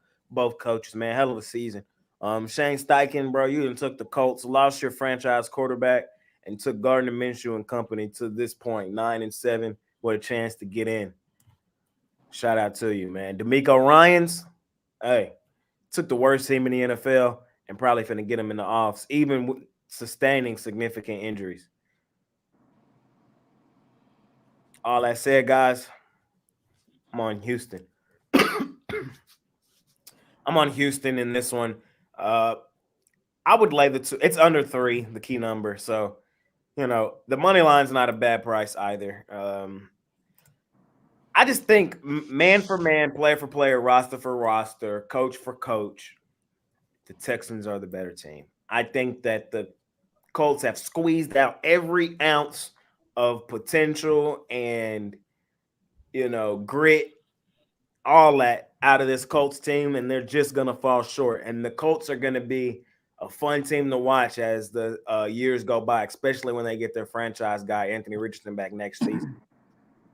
coaches, man. Hell of a season. Shane Steichen, bro, you done took the Colts, lost your franchise quarterback, and took Gardner Minshew and company to this point, 9-7, with a chance to get in. Shout out to you, man. D'Amico Ryans, hey, took the worst team in the NFL and probably finna get him in the offs, even sustaining significant injuries. All that said, guys, I'm on Houston. I'm on Houston in this one. I would lay the two. It's under 3, the key number. So, you know, the money line's not a bad price either. I just think man for man, player for player, roster for roster, coach for coach, the Texans are the better team. I think that the Colts have squeezed out every ounce of potential and, you know, grit, all that out of this Colts team, and they're just going to fall short. And the Colts are going to be a fun team to watch as the years go by, especially when they get their franchise guy, Anthony Richardson, back next season.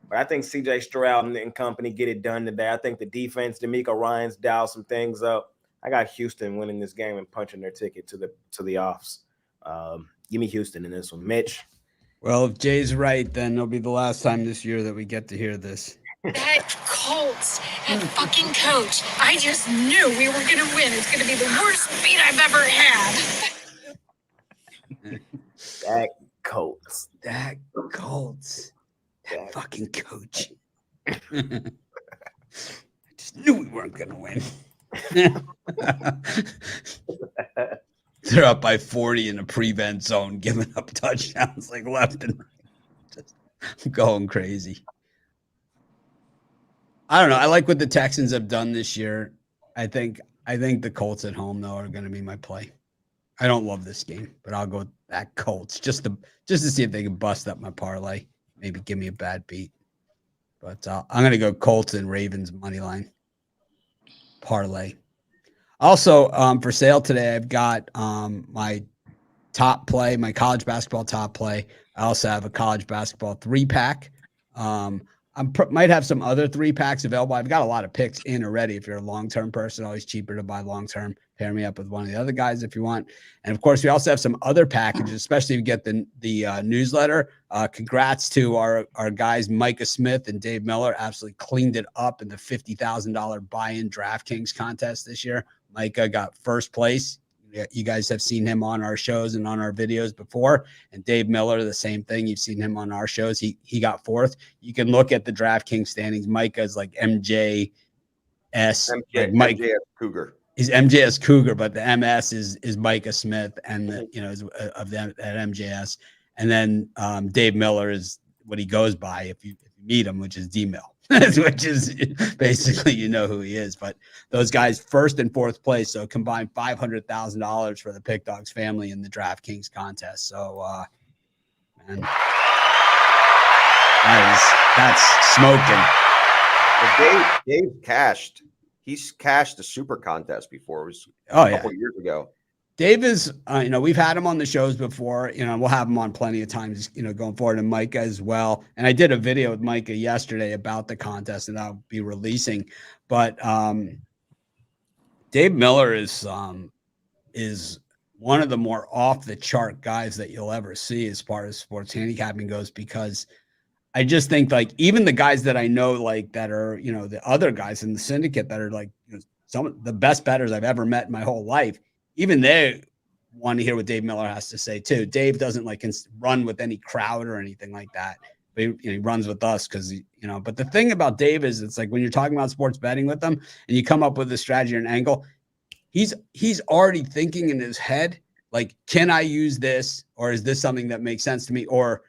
But I think C.J. Stroud and company get it done today. I think the defense, D'Amico Ryans, dial some things up. I got Houston winning this game and punching their ticket to the offs. Give me Houston in this one. Mitch? Well, if Jay's right, then it'll be the last time this year that we get to hear this. That Colts, that fucking coach. I just knew we were going to win. It's going to be the worst beat I've ever had. That Colts. That Colts. That fucking coach. I just knew we weren't going to win. They're up by 40 in a prevent zone, giving up touchdowns like left and right. Just going crazy. I don't know. I like what the Texans have done this year. I think the Colts at home, though, are going to be my play. I don't love this game, but I'll go with that Colts just to see if they can bust up my parlay. Maybe give me a bad beat. But I'm going to go Colts and Ravens money line parlay. Also, for sale today, I've got my top play, my college basketball top play. I also have a college basketball 3-pack. Might have some other 3-packs available. I've got a lot of picks in already. If you're a long-term person, always cheaper to buy long-term. Pair me up with one of the other guys if you want. And of course, we also have some other packages, especially if you get the newsletter. Congrats to our guys, Micah Smith and Dave Miller. Absolutely cleaned it up in the $50,000 buy-in DraftKings contest this year. Micah got first place. You guys have seen him on our shows and on our videos before. And Dave Miller, the same thing. You've seen him on our shows. He got 4th. You can look at the DraftKings standings. Micah's like MJS. MJS Cougar. He's MJS Cougar, but the MS is Micah Smith, and is of them at MJS. And then Dave Miller is what he goes by if you meet him, which is D-Mill. Which is basically, you know who he is. But those guys 1st and 4th place, so combined $500,000 for the Pick Dogs family in the DraftKings contest. So, man, that's smoking. Well, Dave cashed. He's cashed the super contest before. It was a couple years ago. Dave is, we've had him on the shows before. We'll have him on plenty of times, going forward, and Micah as well. And I did a video with Micah yesterday about the contest, and I'll be releasing. But Dave Miller is one of the more off the chart guys that you'll ever see as far as sports handicapping goes, because I just think like even the guys that I know, like that are, the other guys in the syndicate that are like some of the best bettors I've ever met in my whole life, even they want to hear what Dave Miller has to say too. Dave doesn't like run with any crowd or anything like that. But he runs with us because, but the thing about Dave is it's like when you're talking about sports betting with him and you come up with a strategy or an angle, he's already thinking in his head, like, can I use this? Or is this something that makes sense to me? Or,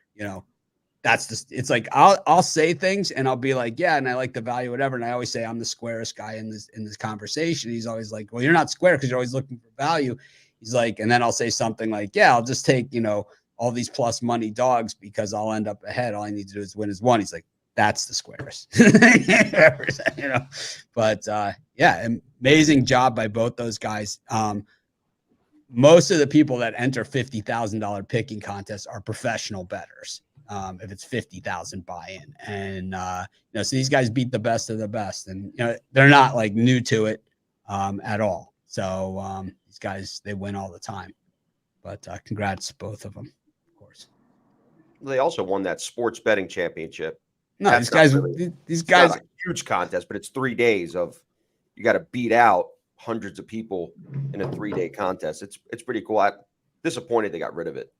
that's just, it's like, I'll say things and I'll be like, yeah, and I like the value, whatever. And I always say I'm the squarest guy in this conversation. He's always like, well, you're not square because you're always looking for value. He's like, and then I'll say something like, yeah, I'll just take, all these plus money dogs because I'll end up ahead. All I need to do is win as one. He's like, that's the squarest. But yeah, amazing job by both those guys. Most of the people that enter $50,000 picking contests are professional bettors. If it's 50,000 buy-in, and so these guys beat the best of the best, and they're not like new to it at all. So these guys, they win all the time. But congrats both of them, of course. They also won that sports betting championship. No, That's these guys, not a huge contest, but it's 3 days of you got to beat out hundreds of people in a 3-day contest. It's pretty cool. I'm disappointed they got rid of it.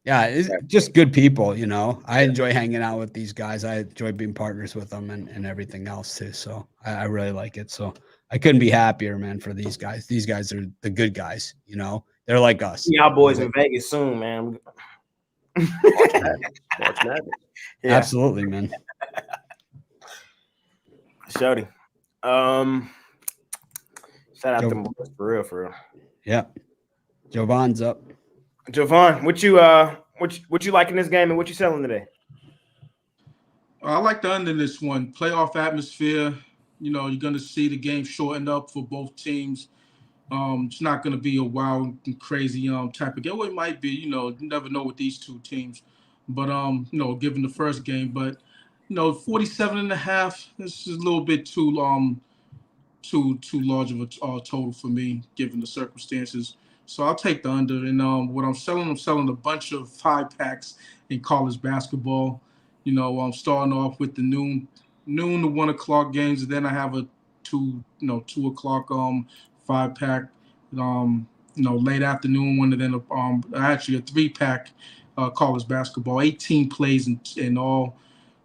Yeah, it's just good people, I enjoy hanging out with these guys. I enjoy being partners with them and everything else too. So I really like it. So I couldn't be happier, man, for these guys. These guys are the good guys, They're like us. Y'all boys in Vegas soon, man. March Madness. Yeah. Absolutely, man. Shouty. Shout out to them boys for real. Yeah. Jovan's up. Jovan, what you like in this game and what you selling today? I like the under this one. Playoff atmosphere. You're going to see the game shortened up for both teams. It's not going to be a wild and crazy type of game. Well, it might be. You never know with these two teams. But given the first game, but 47.5. This is a little bit too large of a total for me, given the circumstances. So I'll take the under. And what I'm selling a bunch of 5-packs in college basketball. I'm starting off with the noon to 1 o'clock games, and then I have a 2 o'clock 5-pack, late afternoon one, and then actually a 3-pack college basketball. 18 plays in all.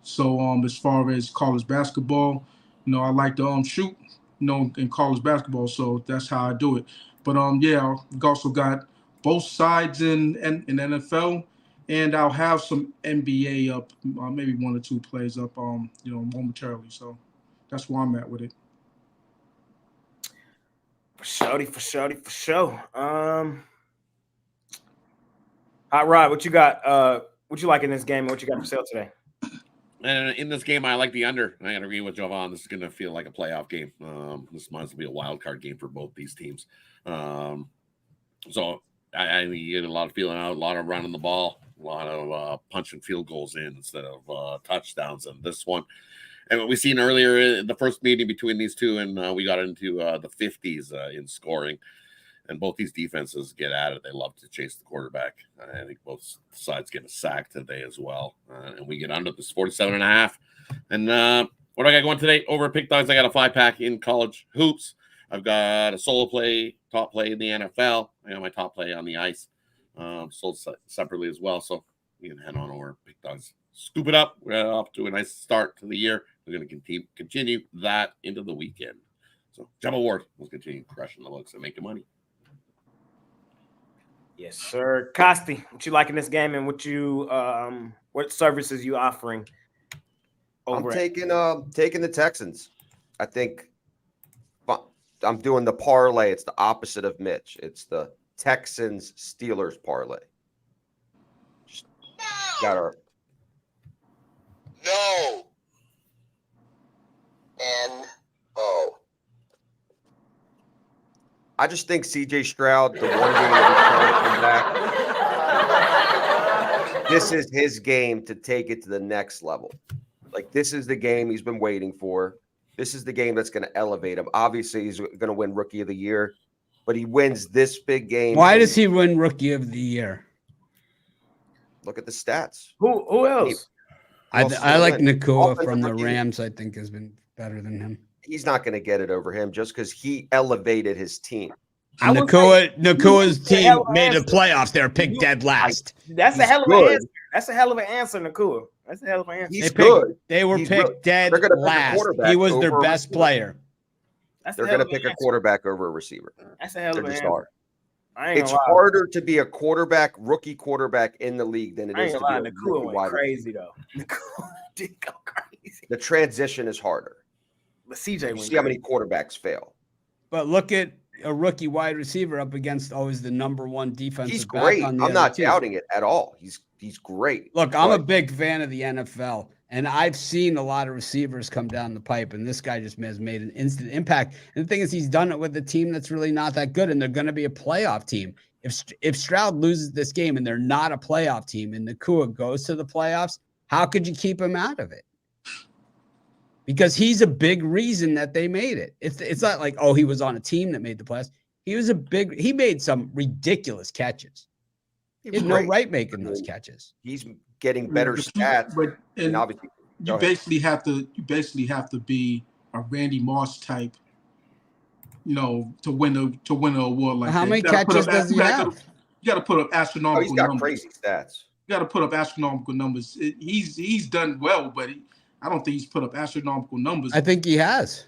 So as far as college basketball, I like to shoot, in college basketball. So that's how I do it. But yeah, I've also got both sides in NFL, and I'll have some NBA up, maybe 1 or 2 plays up, momentarily. So that's where I'm at with it. For sure. Hot Rod, what you got? What you like in this game and what you got for sale today? And in this game, I like the under. I agree with Jovan. This is going to feel like a playoff game. This might as well be a wild card game for both these teams. So I get a lot of feeling out, a lot of running the ball, a lot of punching field goals in instead of touchdowns in this one. And what we seen earlier in the first meeting between these two, and we got into the 50s in scoring. And both these defenses get at it. They love to chase the quarterback. I think both sides get a sack today as well. And we get under this 47.5. And what do I got going today? Over at Pick Dogs, I got a 5-pack in college hoops. I've got a solo play, top play in the NFL. I got my top play on the ice. Sold separately as well. So you can head on over to Pick Dogs. Scoop it up. We're off to a nice start to the year. We're going to continue that into the weekend. So Jumbo Ward will continue crushing the looks and making money. Yes, sir. Costi, what you like in this game and what services you offering? I'm taking the Texans. I think I'm doing the parlay. It's the opposite of Mitch. It's the Texans Steelers parlay. No. N-O. I just think CJ Stroud, the one game that he's trying to come back, this is his game to take it to the next level. Like, this is the game he's been waiting for. This is the game that's going to elevate him. Obviously, he's going to win Rookie of the Year, but he wins this big game. Why does he win Rookie of the Year? Look at the stats. Who else? I like Nakua from the Rams. I think has been better than him. He's not going to get it over him just because he elevated his team. I would say Nakua's that's a hell team of an made the answer. playoffs. They were picked dead last. That's a He's hell of good. an answer. That's a hell of an answer, Nakua. That's a hell of an answer. He's They picked, good. They were He's picked really- dead they're gonna pick a last. quarterback He was their over a best receiver. player. That's They're a hell going of to an pick a answer. quarterback over a receiver. That's a hell They're of an just answer. are. I ain't It's gonna lie. harder to be a rookie quarterback in the league than it I is ain't to be gonna a lie. rookie Nakua went wide receiver. crazy though. Nakua did go crazy. The transition is harder. But CJ You went see how many crazy. quarterbacks fail. But look at a rookie wide receiver up against always the number one defensive He's back great. on the I'm other not team. doubting it at all. He's great. Look, I'm a But big fan of the NFL, and I've seen a lot of receivers come down the pipe, and this guy just has made an instant impact. And the thing is, he's done it with a team that's really not that good, and they're going to be a playoff team. If Stroud loses this game and they're not a playoff team, and Nakua goes to the playoffs, how could you keep him out of it? Because he's a big reason that they made it. It's not like, oh, he was on a team that made the playoffs. He made some ridiculous catches. he He was had no great. right making those catches. He's getting better stats. But And and obviously, you go ahead. basically have to be a Randy Moss type, to win an award like How that. many You gotta put catches up- does he you gotta- have? You got to put up Oh, astronomical he's got numbers. crazy stats. You got to put up astronomical numbers. He's done well, but I don't think he's put up astronomical numbers. I think he has.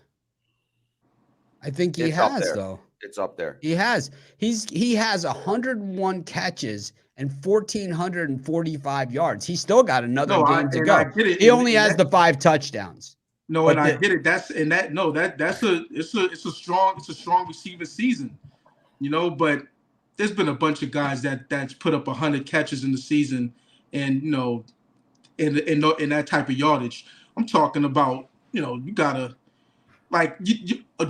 It's up there. Though. It's up there. He has. He has 101 catches and 1,445 yards. He still got another game to go. I get it. He only has the 5 touchdowns. No, and I get it. That's a strong receiving season, But there's been a bunch of guys that's put up 100 catches in the season, and in that type of yardage. I'm talking about, you gotta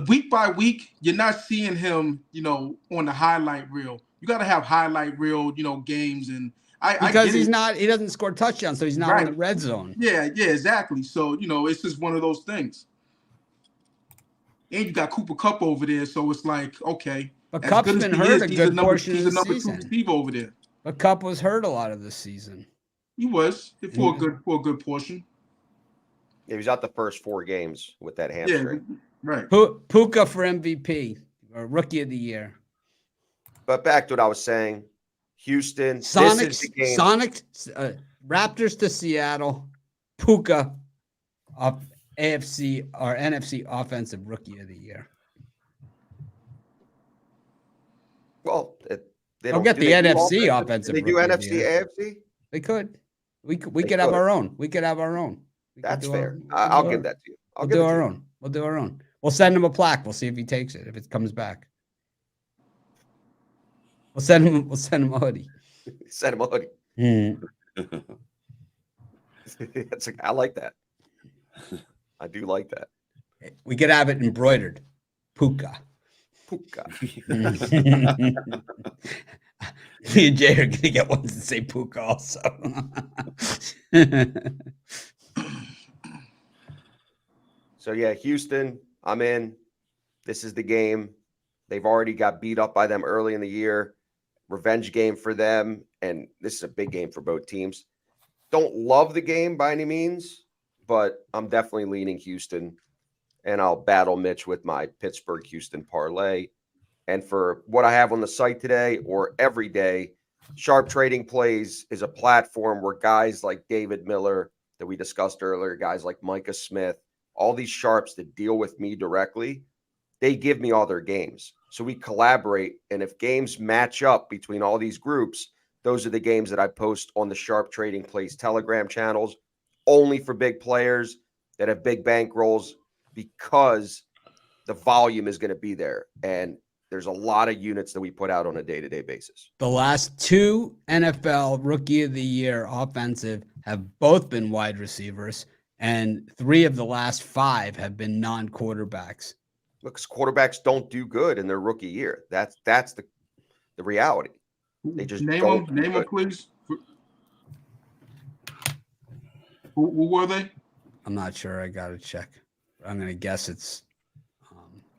week by week, you're not seeing him, on the highlight reel. You gotta have highlight reel, games, and because he doesn't score touchdowns, so he's not in the red zone. Yeah, exactly. So it's just one of those things. And you got Cooper Kupp over there, so it's like, okay. But Kupp's been hurt a good portion of the season. He's a number 2 receiver over there. But Kupp was hurt a lot of the season. He was for a good portion. Yeah, he was out the first 4 games with that hamstring. Yeah, right. Puka for MVP or Rookie of the Year. But back to what I was saying, Houston. Raptors to Seattle. Puka, AFC or NFC Offensive Rookie of the Year. Well, they I'll don't get do the they do NFC offensive- offensive. They do Rookie of the NFC, Year. AFC. They could. We They could have could. our own. We could have our own. That's fair. I'll give that to you. We'll do our own. We'll do our own. We'll send him a plaque. We'll see if he takes it. If it comes back, we'll send him a hoodie. Send him a hoodie. I like that. I do like that. We could have it embroidered. Puka. Puka. Me and Jay are gonna get ones that say Puka also. So yeah, Houston, I'm in. This is the game. They've already got beat up by them early in the year. Revenge game for them, and this is a big game for both teams. Don't love the game by any means, but I'm definitely leaning Houston, and I'll battle Mitch with my Pittsburgh-Houston parlay. And for what I have on the site today or every day, Sharp Trading Plays is a platform where guys like David Miller that we discussed earlier, guys like Micah Smith, all these sharps that deal with me directly, they give me all their games. So we collaborate, and if games match up between all these groups, those are the games that I post on the Sharp Trading Plays Telegram channels, only for big players that have big bankrolls, because the volume is going to be there. And there's a lot of units that we put out on a day-to-day basis. The last 2 NFL Rookie of the Year offensive have both been wide receivers, and 3 of the last 5 have been non-quarterbacks. Look, quarterbacks don't do good in their rookie year. That's the reality. They just name don't them. do Name them, good. please. Who were they? I'm not sure. I got to check. I'm going to guess it's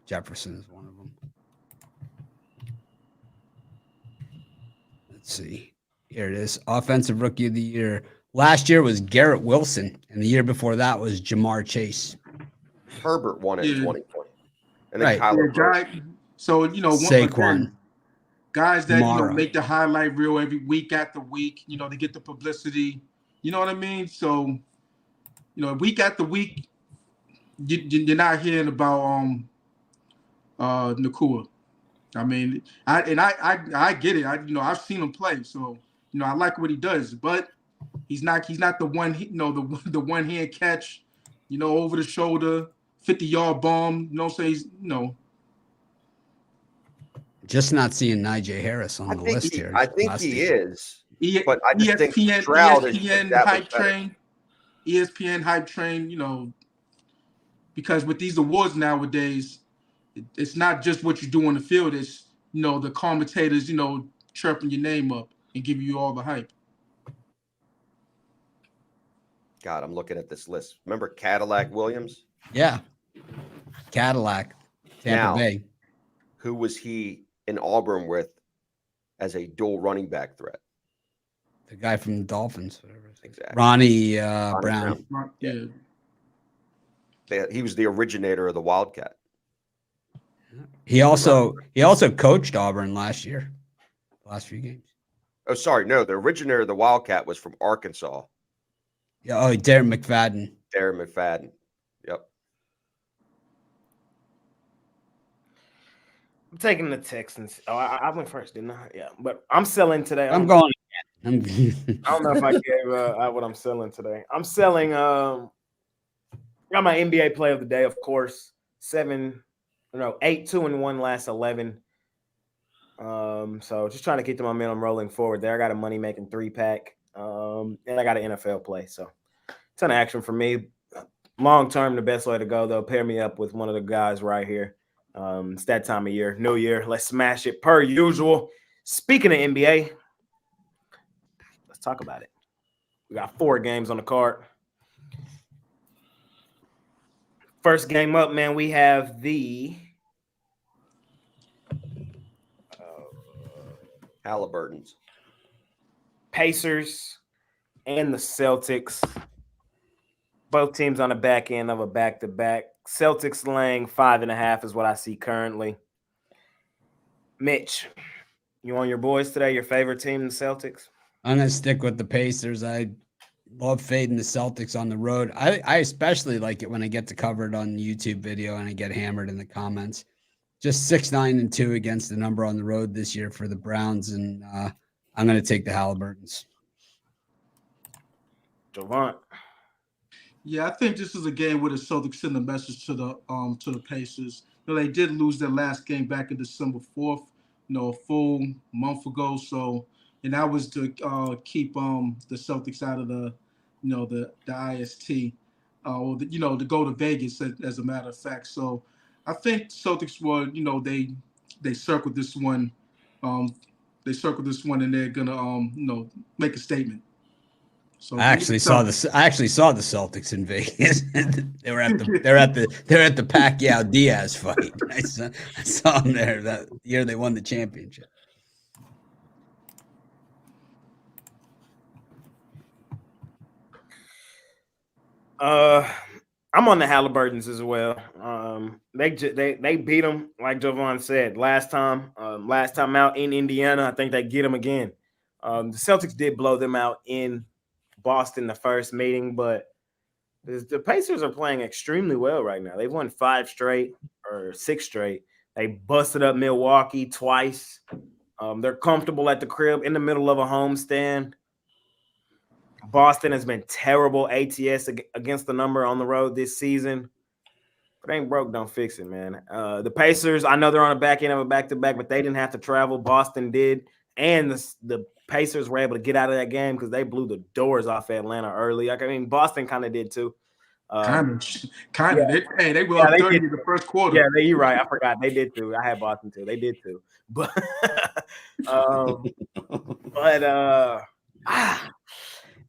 Jefferson is one of them. Let's see. Here it is. Offensive Rookie of the Year. Last year was Garrett Wilson, and the year before that was Jamar Chase. Herbert won it in Yeah. 2020. And then Right. Kyler Murray. So Saquon, guys that Mara. make the highlight reel every week after week. They get the publicity. You know what I mean? So week after week, you're not hearing about Nakua. I mean, I get it. I've seen him play, so I like what he does, but he's not the one the one hand catch, over the shoulder, 50-yard bomb. So he's Just not seeing Najee Harris on the list here. I think Last he year. is, but I just think Stroud is ESPN that much hype better. train, ESPN hype train. Because with these awards nowadays, it's not just what you do on the field. It's the commentators chirping your name up and giving you all the hype. God, I'm looking at this list. Remember Cadillac Williams? Yeah. Cadillac, Tampa Now, Bay. Who was he in Auburn with as a dual running back threat? The guy from the Dolphins. Exactly. Ronnie Brown. Yeah. He was the originator of the Wildcat. He also coached Auburn last year, last few games. Oh, sorry. No, the originator of the Wildcat was from Arkansas. Yeah. Oh, Darren McFadden. Darren McFadden. Yep. I'm taking the Texans. Oh, I went first, didn't I? Yeah, but I'm selling today. I'm going again. I don't know if I gave what I'm selling today. I'm selling. Got my NBA play of the day, of course. 8-2-1 last 11. So just trying to keep the momentum rolling forward there. I got a money making 3-pack. And I got an NFL play. So ton of action for me. Long term, the best way to go though. Pair me up with one of the guys right here. It's that time of year, New Year. Let's smash it per usual. Speaking of NBA, let's talk about it. We got 4 games on the card. First game up, man, we have the Halliburton's. Pacers and the Celtics. Both teams on the back end of a back-to-back. Celtics laying 5.5 is what I see currently. Mitch, you on your boys today? Your favorite team, the Celtics? I'm going to stick with the Pacers. I love fading the Celtics on the road. I especially like it when I get to cover it on YouTube video and I get hammered in the comments. Just 6-9-2 against the number on the road this year for the Browns, and I'm going to take the Halliburtons. Javant. Yeah, I think this is a game where the Celtics send a message to the Pacers. They did lose their last game back in December 4th, a full month ago. So, and that was to keep the Celtics out of the IST, or to go to Vegas as a matter of fact. So, I think Celtics were they circled this one, and they're gonna make a statement. So I actually saw the Celtics in Vegas. They're at the Pacquiao Diaz fight. I saw them there that year they won the championship. I'm on the Halliburtons as well. They beat them, like Javon said, last time out in Indiana. I think they get them again. The Celtics did blow them out in Boston the first meeting, but the Pacers are playing extremely well right now. They've won 5 straight or 6 straight. They busted up Milwaukee twice. They're comfortable at the crib in the middle of a homestand. Boston has been terrible ATS against the number on the road this season. If it ain't broke, don't fix it, man. The Pacers, I know they're on the back end of a back-to-back, but they didn't have to travel. Boston did. And the Pacers were able to get out of that game because they blew the doors off Atlanta early. I mean, Boston kind of did too. Kind of. Yeah. They were up 30 in the first quarter. Yeah, you're right. I forgot. They did too. I had Boston too. They did too. But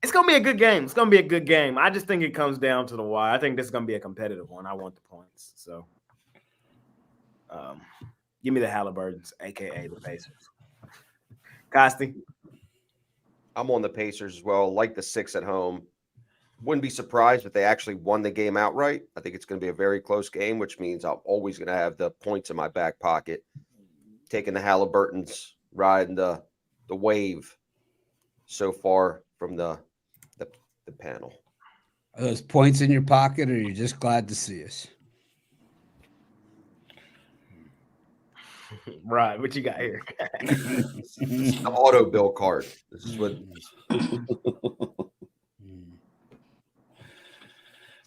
it's gonna be a good game. It's gonna be a good game. I just think it comes down to the wire. I think this is gonna be a competitive one. I want the points. So give me the Halliburtons, aka the Pacers. Costi. I'm on the Pacers as well. Like the 6 at home. Wouldn't be surprised if they actually won the game outright. I think it's going to be a very close game, which means I'm always going to have the points in my back pocket. Taking the Halliburtons, riding the wave so far from the panel. Are those points in your pocket, or are you just glad to see us? Right, what you got here? This is the auto bill card. This is what.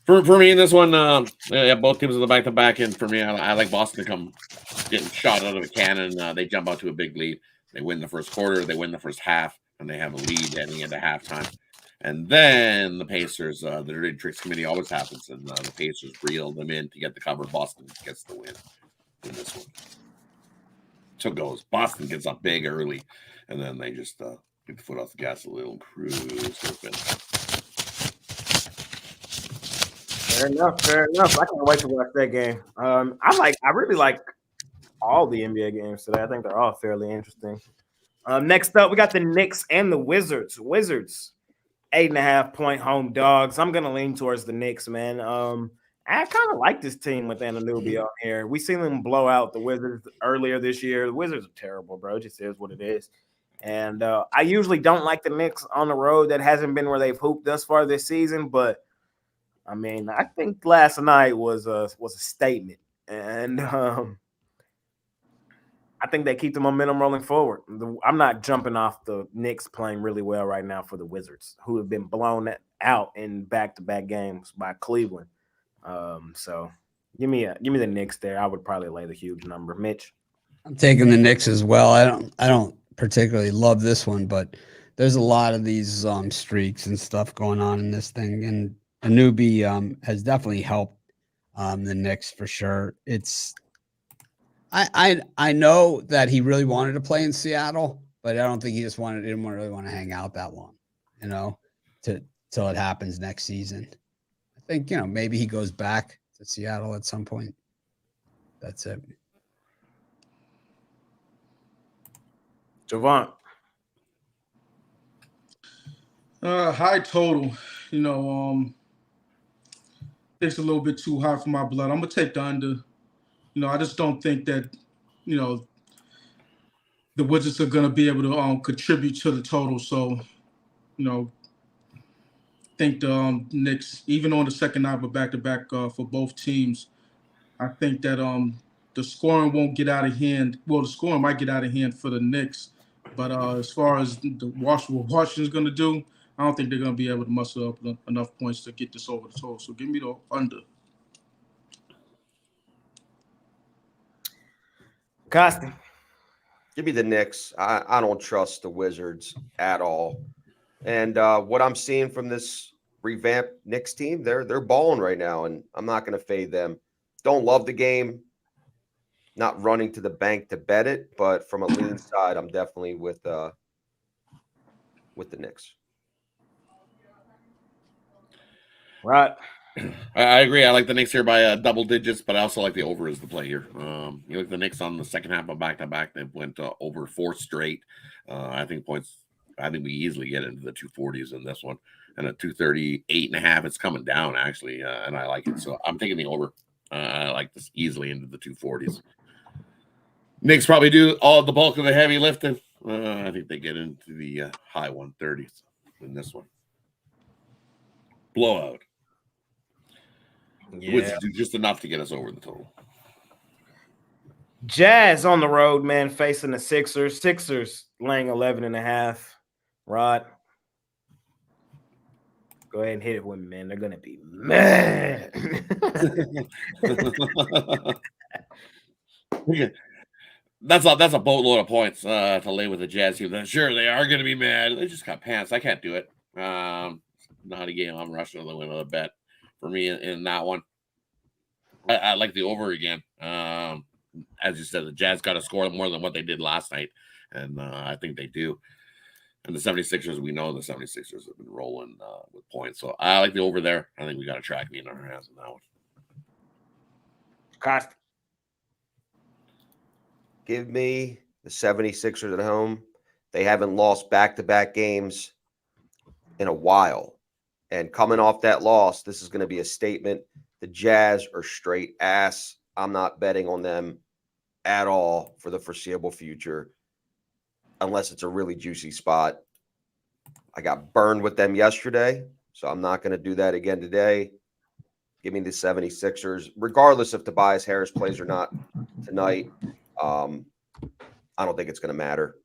For me in this one, yeah, both teams are the back-to-back, and for me, I like Boston to come getting shot out of a cannon. They jump out to a big lead. They win the first quarter, they win the first half, and they have a lead heading into halftime. And then the Pacers, the Dirty Tricks Committee always happens, and the Pacers reel them in to get the cover. Boston gets the win in this one. So it goes. Boston gets up big early, and then they just get the foot off the gas a little and cruise to the finish. Fair enough. I can't wait to watch that game. I really like all the NBA games today. I think they're all fairly interesting. Next up, we got the Knicks and the Wizards. Wizards, 8.5-point home dogs. I'm gonna lean towards the Knicks, man. I kind of like this team with Anunoby on here. We seen them blow out the Wizards earlier this year. The Wizards are terrible, bro. It just is what it is. And I usually don't like the Knicks on the road. That hasn't been where they've hooped thus far this season, but I mean, I think last night was a statement, and I think they keep the momentum rolling forward. I'm not jumping off the Knicks playing really well right now for the Wizards, who have been blown out in back-to-back games by Cleveland. So give me the Knicks there. I would probably lay the huge number. Mitch, I'm taking the Knicks as well. I don't particularly love this one, but there's a lot of these streaks and stuff going on in this thing, and Anunoby has definitely helped the Knicks for sure. I know that he really wanted to play in Seattle, but I don't think he didn't really want to hang out that long, till it happens next season. I think, maybe he goes back to Seattle at some point. That's it. Javon. High total, it's a little bit too high for my blood. I'm gonna take the under. I just don't think that, the Wizards are gonna be able to contribute to the total. So, think the Knicks, even on the second night of a back-to-back for both teams, I think that the scoring won't get out of hand. Well, the scoring might get out of hand for the Knicks, but as far as what Washington's going to do, I don't think they're going to be able to muster up enough points to get this over the total. So give me the under. Costa. Give me the Knicks. I don't trust the Wizards at all. And what I'm seeing from this revamped Knicks team, they're balling right now, and I'm not going to fade them. Don't love the game. Not running to the bank to bet it, but from a lean side, I'm definitely with the Knicks. Right. I agree. I like the Knicks here by double digits, but I also like the over as the play here. You look at the Knicks on the second half of back-to-back. They went over 4 straight. I think we easily get into the 240s in this one. And at 238.5, it's coming down, actually, and I like it. So I'm taking the over. I like this easily into the 240s. Knicks probably do all the bulk of the heavy lifting. I think they get into the high 130s in this one. Blowout. Yeah. Wizards do just enough to get us over the total. Jazz on the road, man, facing the Sixers. Sixers laying 11.5. Rod, go ahead and hit it with me, man. They're gonna be mad. That's a boatload of points to lay with the Jazz team. Sure, they are going to be mad. They just got pants. I can't do it. Not a game I'm rushing to the win of the bet for me in that one. I like the over again. As you said, the Jazz got to score more than what they did last night, and I think they do. And the 76ers, we know the 76ers have been rolling with points. So I like the over there. I think we got a track meet in our hands on that one. Costa. Give me the 76ers at home. They haven't lost back-to-back games in a while. And coming off that loss, this is going to be a statement. The Jazz are straight ass. I'm not betting on them at all for the foreseeable future, unless it's a really juicy spot. I got burned with them yesterday, so I'm not going to do that again today. Give me the 76ers, regardless if Tobias Harris plays or not tonight. I don't think it's going to matter.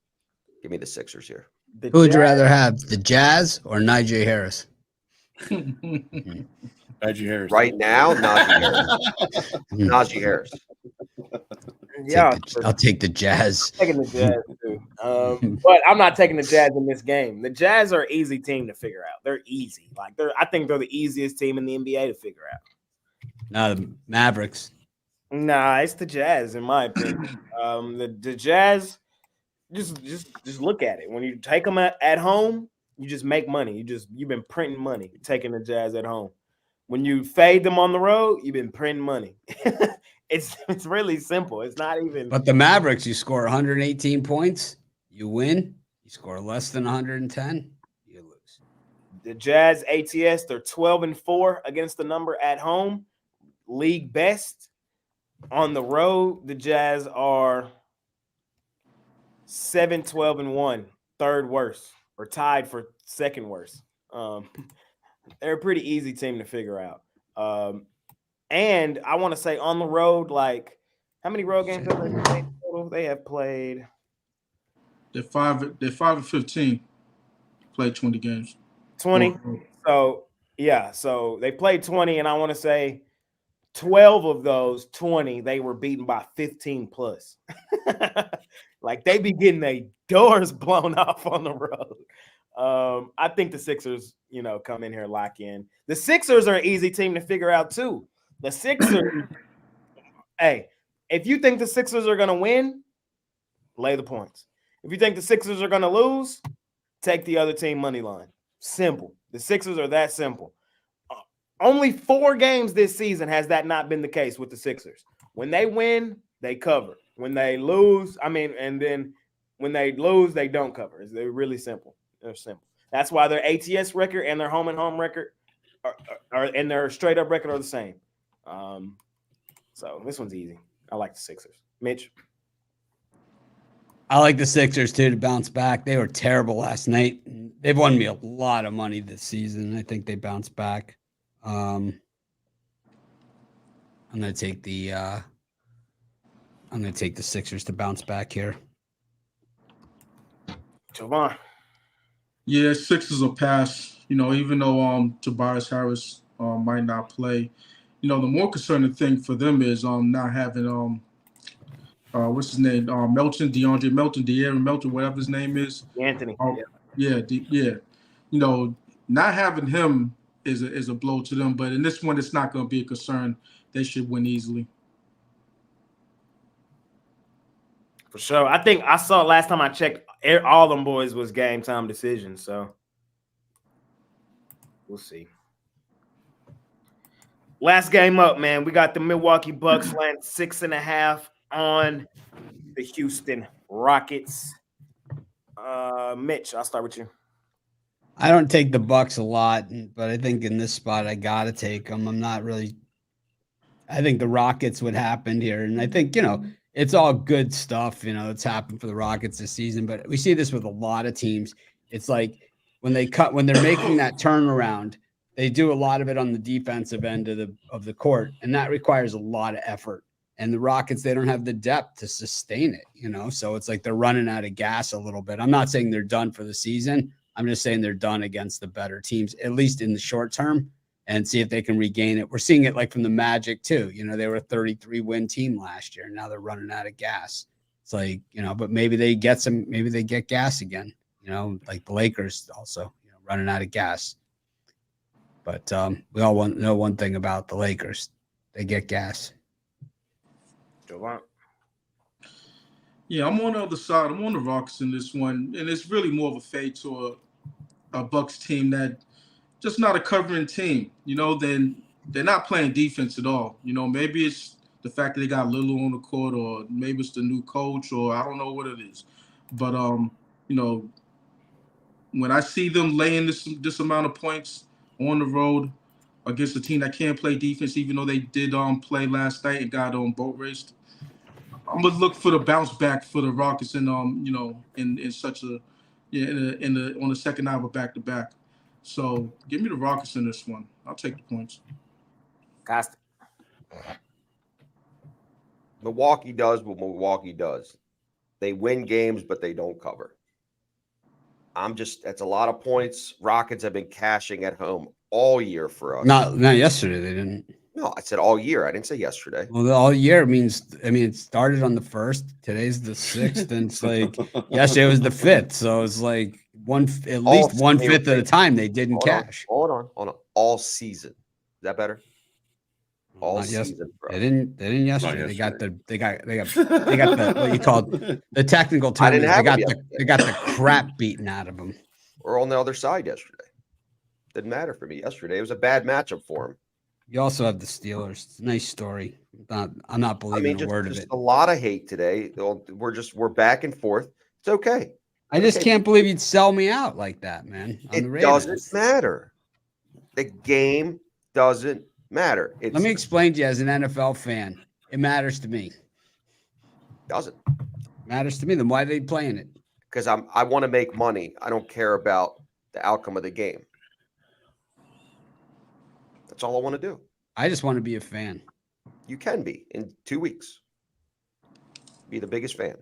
Give me the Sixers here. Who would you rather have, the Jazz or Najee Harris? Najee Harris. Right now, Najee Harris. Najee Harris. Yeah, I'll take the Jazz. taking the Jazz too. But I'm not taking the Jazz in this game. The Jazz are an easy team to figure out. They're easy. I think they're the easiest team in the NBA to figure out. No, the Mavericks. Nah, it's the Jazz, in my opinion. The Jazz, just look at it. When you take them at home, you just make money. You've been printing money taking the Jazz at home. When you fade them on the road, you've been printing money. It's really simple. It's not even. But the Mavericks, you score 118 points, you win. You score less than 110, you lose. The Jazz ATS, they're 12-4 against the number at home, league best. On the road, the Jazz are 7-12-1, third worst, or tied for second worst. They're a pretty easy team to figure out. And I want to say on the road, like, how many road games have they played total? They have played. They're 5-15. Played 20 games. 20. So, yeah. So they played 20, and I want to say 12 of those 20, they were beaten by 15 plus. Like, they be getting their doors blown off on the road. I think the Sixers, come in here, lock in. The Sixers are an easy team to figure out, too. The Sixers, hey, if you think the Sixers are going to win, lay the points. If you think the Sixers are going to lose, take the other team money line. Simple. The Sixers are that simple. Only 4 games this season has that not been the case with the Sixers. When they win, they cover. When they lose, and then when they lose, they don't cover. They're really simple. They're simple. That's why their ATS record and their home and home record and their straight up record are the same. So this one's easy. I like the Sixers. Mitch? I like the Sixers, too, to bounce back. They were terrible last night. They've won me a lot of money this season. I think they bounce back. I'm going to take the Sixers to bounce back here. Javon? Yeah, Sixers will pass. Even though Tobias Harris might not play. The more concerning thing for them is not having what's his name? Melton, DeAndre Melton, De'Aaron Melton, whatever his name is. Anthony. Yeah. Not having him is a blow to them. But in this one, it's not going to be a concern. They should win easily. For sure. I think I saw last time I checked, all them boys was game time decisions. So we'll see. Last game up, man. We got the Milwaukee Bucks laying 6.5 on the Houston Rockets. Mitch, I'll start with you. I don't take the Bucks a lot, but I think in this spot I gotta take them. I'm not really. I think the Rockets would happen here, and I think it's all good stuff. It's happened for the Rockets this season, but we see this with a lot of teams. It's like when they're making that turnaround, they do a lot of it on the defensive end of the court, and that requires a lot of effort. And the Rockets, they don't have the depth to sustain it, so it's like they're running out of gas a little bit. I'm not saying they're done for the season. I'm just saying they're done against the better teams, at least in the short term, and see if they can regain it. We're seeing it like from the Magic too. They were a 33-win team last year. Now they're running out of gas. It's like, but maybe they get gas again, like the Lakers also, running out of gas. But we all know one thing about the Lakers. They get gas. Yeah, I'm on the other side. I'm on the Rockets in this one. And it's really more of a fade to a Bucks team that just not a covering team. Then they're not playing defense at all. Maybe it's the fact that they got Lillard on the court, or maybe it's the new coach, or I don't know what it is. But when I see them laying this amount of points, on the road against a team that can't play defense, even though they did play last night and got boat raced. I'm gonna look for the bounce back for the Rockets in in such a on the second night of a back to back. So give me the Rockets in this one. I'll take the points. Costa. Milwaukee does what Milwaukee does. They win games, but they don't cover. That's a lot of points. Rockets have been cashing at home all year for us. Not yesterday. They didn't. No, I said all year. I didn't say yesterday. Well, all year means, it started on the 1st. Today's the 6th, and it's like yesterday was the 5th. So it's like at least 1/5 of the time they didn't cash. Hold on. All season. Is that better? All season, bro. They didn't yesterday. They got the what you call the technical term. They got the crap beaten out of them. We're on the other side yesterday. Didn't matter for me yesterday. It was a bad matchup for him. You also have the Steelers. It's a nice story. I'm not believing a word of it. A lot of hate today. We're back and forth. It's okay. I just can't believe you'd sell me out like that, man. It doesn't matter. The game doesn't matter. Let me explain to you as an NFL fan. It matters to me. Doesn't. Matters to me. Then why are they playing it? Because I want to make money. I don't care about the outcome of the game. That's all I want to do. I just want to be a fan. You can be in 2 weeks. Be the biggest fan.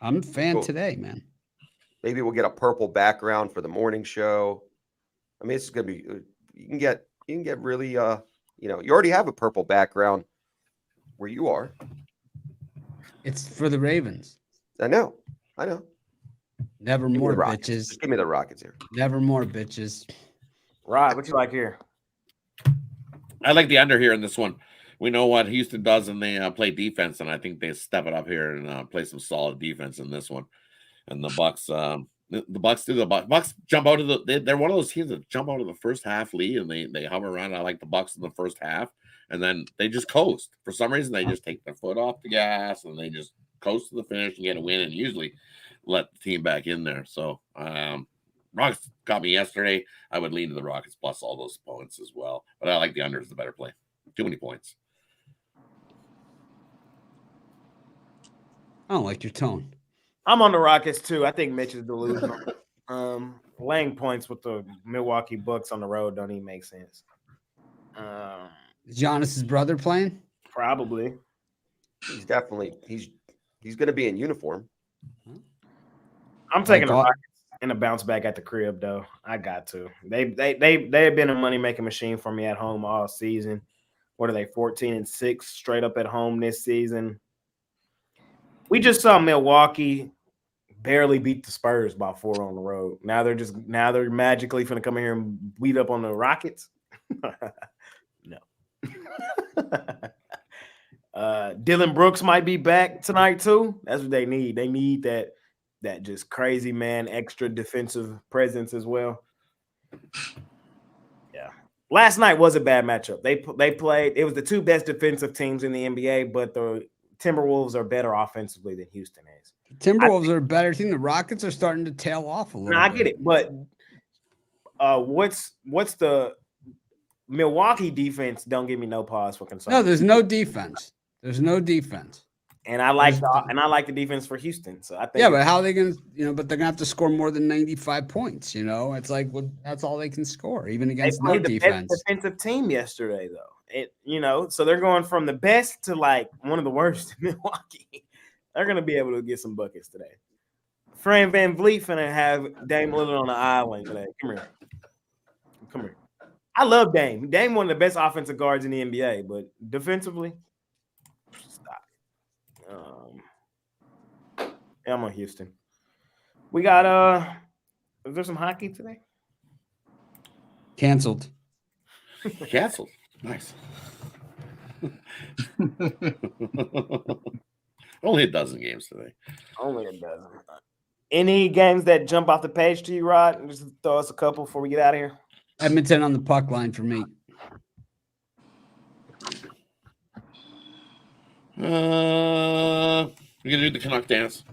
I'm a fan today, man. Maybe we'll get a purple background for the morning show. I mean, it's gonna be. You can get really. You already have a purple background where you are. It's for the Ravens. I know. Never more, bitches. Just give me the Rockets here. Never more, bitches. Rod, what you like here? I like the under here in this one. We know what Houston does, and they play defense, and I think they step it up here and play some solid defense in this one. And the Bucks, the Bucks do. The Bucks jump out of they're one of those teams that jump out of the first half lead, and they hover around. I like the Bucks in the first half, and then they just coast. For some reason, they just take their foot off the gas, and they just coast to the finish and get a win, and usually let the team back in there. So Rockets got me yesterday. I would lean to the Rockets plus all those points as well. But I like the under as the better play. Too many points. I don't like your tone. I'm on the Rockets too. I think Mitch is delusional. Laying points with the Milwaukee Bucks on the road don't even make sense. Is Giannis's brother playing? Probably. He's definitely he's going to be in uniform. I'm taking the Rockets in a bounce back at the crib, though. I got to. They've been a money making machine for me at home all season. What are they? 14-6 straight up at home this season. We just saw Milwaukee barely beat the Spurs by 4 on the road. Now they're magically going to come in here and beat up on the Rockets. No. Dylan Brooks might be back tonight too. That's what they need. They need that just crazy man extra defensive presence as well. Yeah. Last night was a bad matchup. They played. It was the two best defensive teams in the NBA, but the Timberwolves are better offensively than Houston is. Timberwolves are a better team. The Rockets are starting to tail off a little bit. I get it, but what's the Milwaukee defense? Don't give me no pause for concern. No, there's no defense. There's no defense. And I like the defense for Houston. So I think but how are they gonna but they're gonna have to score more than 95 points, It's like that's all they can score, even against no defense. Best defensive team yesterday, though. So they're going from the best to like one of the worst in Milwaukee. They're gonna be able to get some buckets today. Fran Van Vliet finna have Dame Lillard on the island today. Come here. I love Dame. Dame one of the best offensive guards in the NBA, but defensively, stop. I'm on Houston. We got is there some hockey today? Canceled. Nice. Only a dozen games today. Only a dozen. Any games that jump off the page to you, Rod? Just throw us a couple before we get out of here. Edmonton on the puck line for me. We're gonna do the Canuck dance.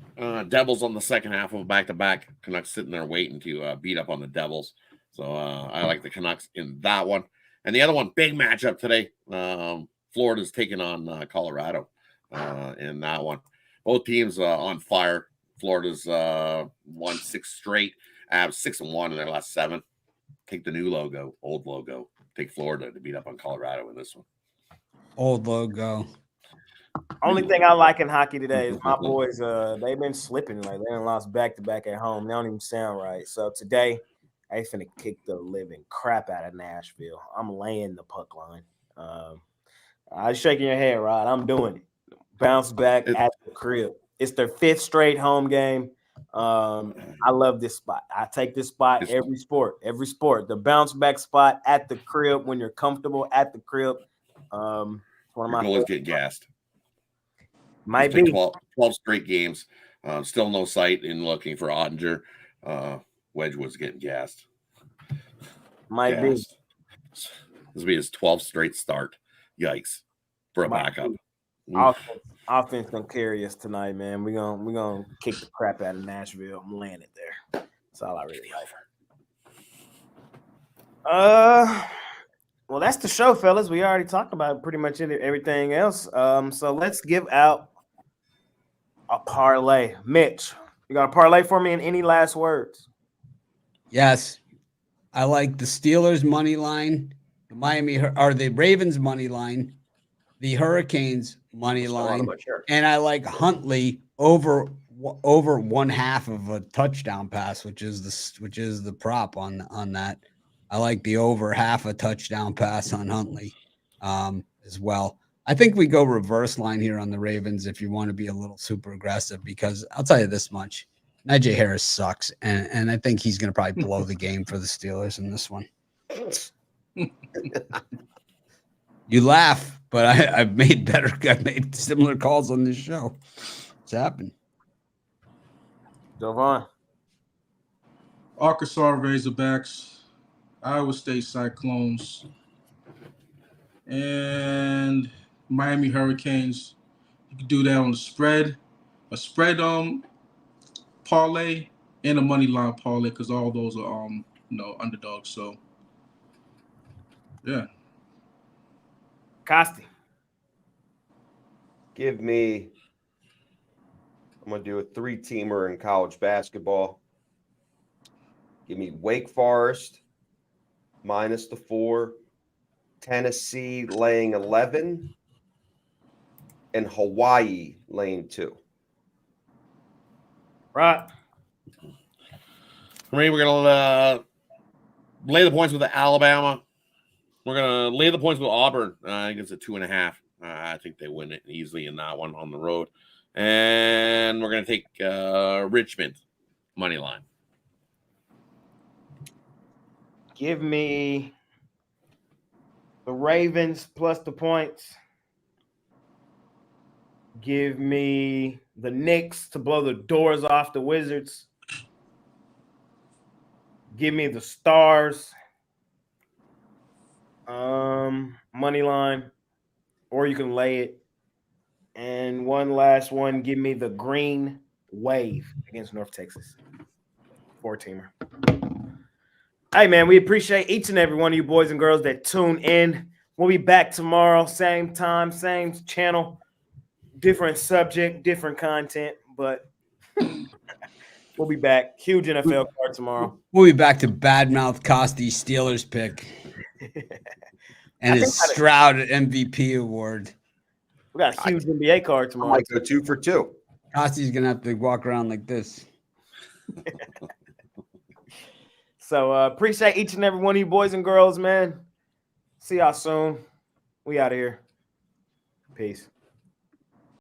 Devils on the second half of a back-to-back. Canucks sitting there waiting to beat up on the Devils. So I like the Canucks in that one. And the other one, big matchup today. Florida's taking on Colorado in that one. Both teams on fire. Florida's won 6 straight. 6-1 in their last 7. Take the new logo, old logo. Take Florida to beat up on Colorado in this one. Old logo. Only thing I like in hockey today is my boys. They've been slipping. Like they done lost back to back at home. They don't even sound right. So today, I finna kick the living crap out of Nashville. I'm laying the puck line. I was shaking your head, Rod. I'm doing it. Bounce back at the crib. It's their 5th straight home game. I love this spot. I take this spot every sport. The bounce back spot at the crib when you're comfortable at the crib. One of my goalies get gassed. Might be 12 straight games. Still no sight in looking for Ottinger. Wedgwood's getting gassed. Might be. This will be his 12th straight start. Yikes. For a backup. Offense gonna carry us tonight, man. We're gonna kick the crap out of Nashville. I'm laying it there. That's all I really over. Well, that's the show, fellas. We already talked about pretty much everything else. So let's give out a parlay. Mitch, you got a parlay for me? And any last words? Yes, I like the Steelers money line, the Ravens money line, the Hurricanes money line, and I like Huntley over 1/2 of a touchdown pass, which is the prop on that. I like the over 1/2 a touchdown pass on Huntley as well. I think we go reverse line here on the Ravens if you want to be a little super aggressive, because I'll tell you this much. Najee Harris sucks, and I think he's going to probably blow the game for the Steelers in this one. You laugh, but I've made similar calls on this show. It's happened. Jovan. Arkansas Razorbacks, Iowa State Cyclones, and Miami Hurricanes. You can do that on the spread, a spread parlay, and a money line parlay, because all those are underdogs. So yeah. Costi. I'm going to do a 3-teamer in college basketball. Give me Wake Forest -4, Tennessee laying 11, and Hawaii laying 2. Right. For me, we're going to lay the points with Alabama. We're going to lay the points with Auburn. I think it's a 2.5. I think they win it easily in that one on the road. And we're going to take Richmond money line. Give me the Ravens plus the points. Give me the Knicks to blow the doors off the Wizards. Give me the Stars. Money line, or you can lay it. And one last one, give me the Green Wave against North Texas. 4-teamer. Hey, man, we appreciate each and every one of you boys and girls that tune in. We'll be back tomorrow, same time, same channel, different subject, different content, but we'll be back. Huge NFL card tomorrow. We'll be back to badmouth Costi Steelers pick and his Stroud MVP award. We got a huge NBA card tomorrow. I might go 2 for 2. Costi's going to have to walk around like this. So appreciate each and every one of you boys and girls, man. See y'all soon. We out of here. Peace.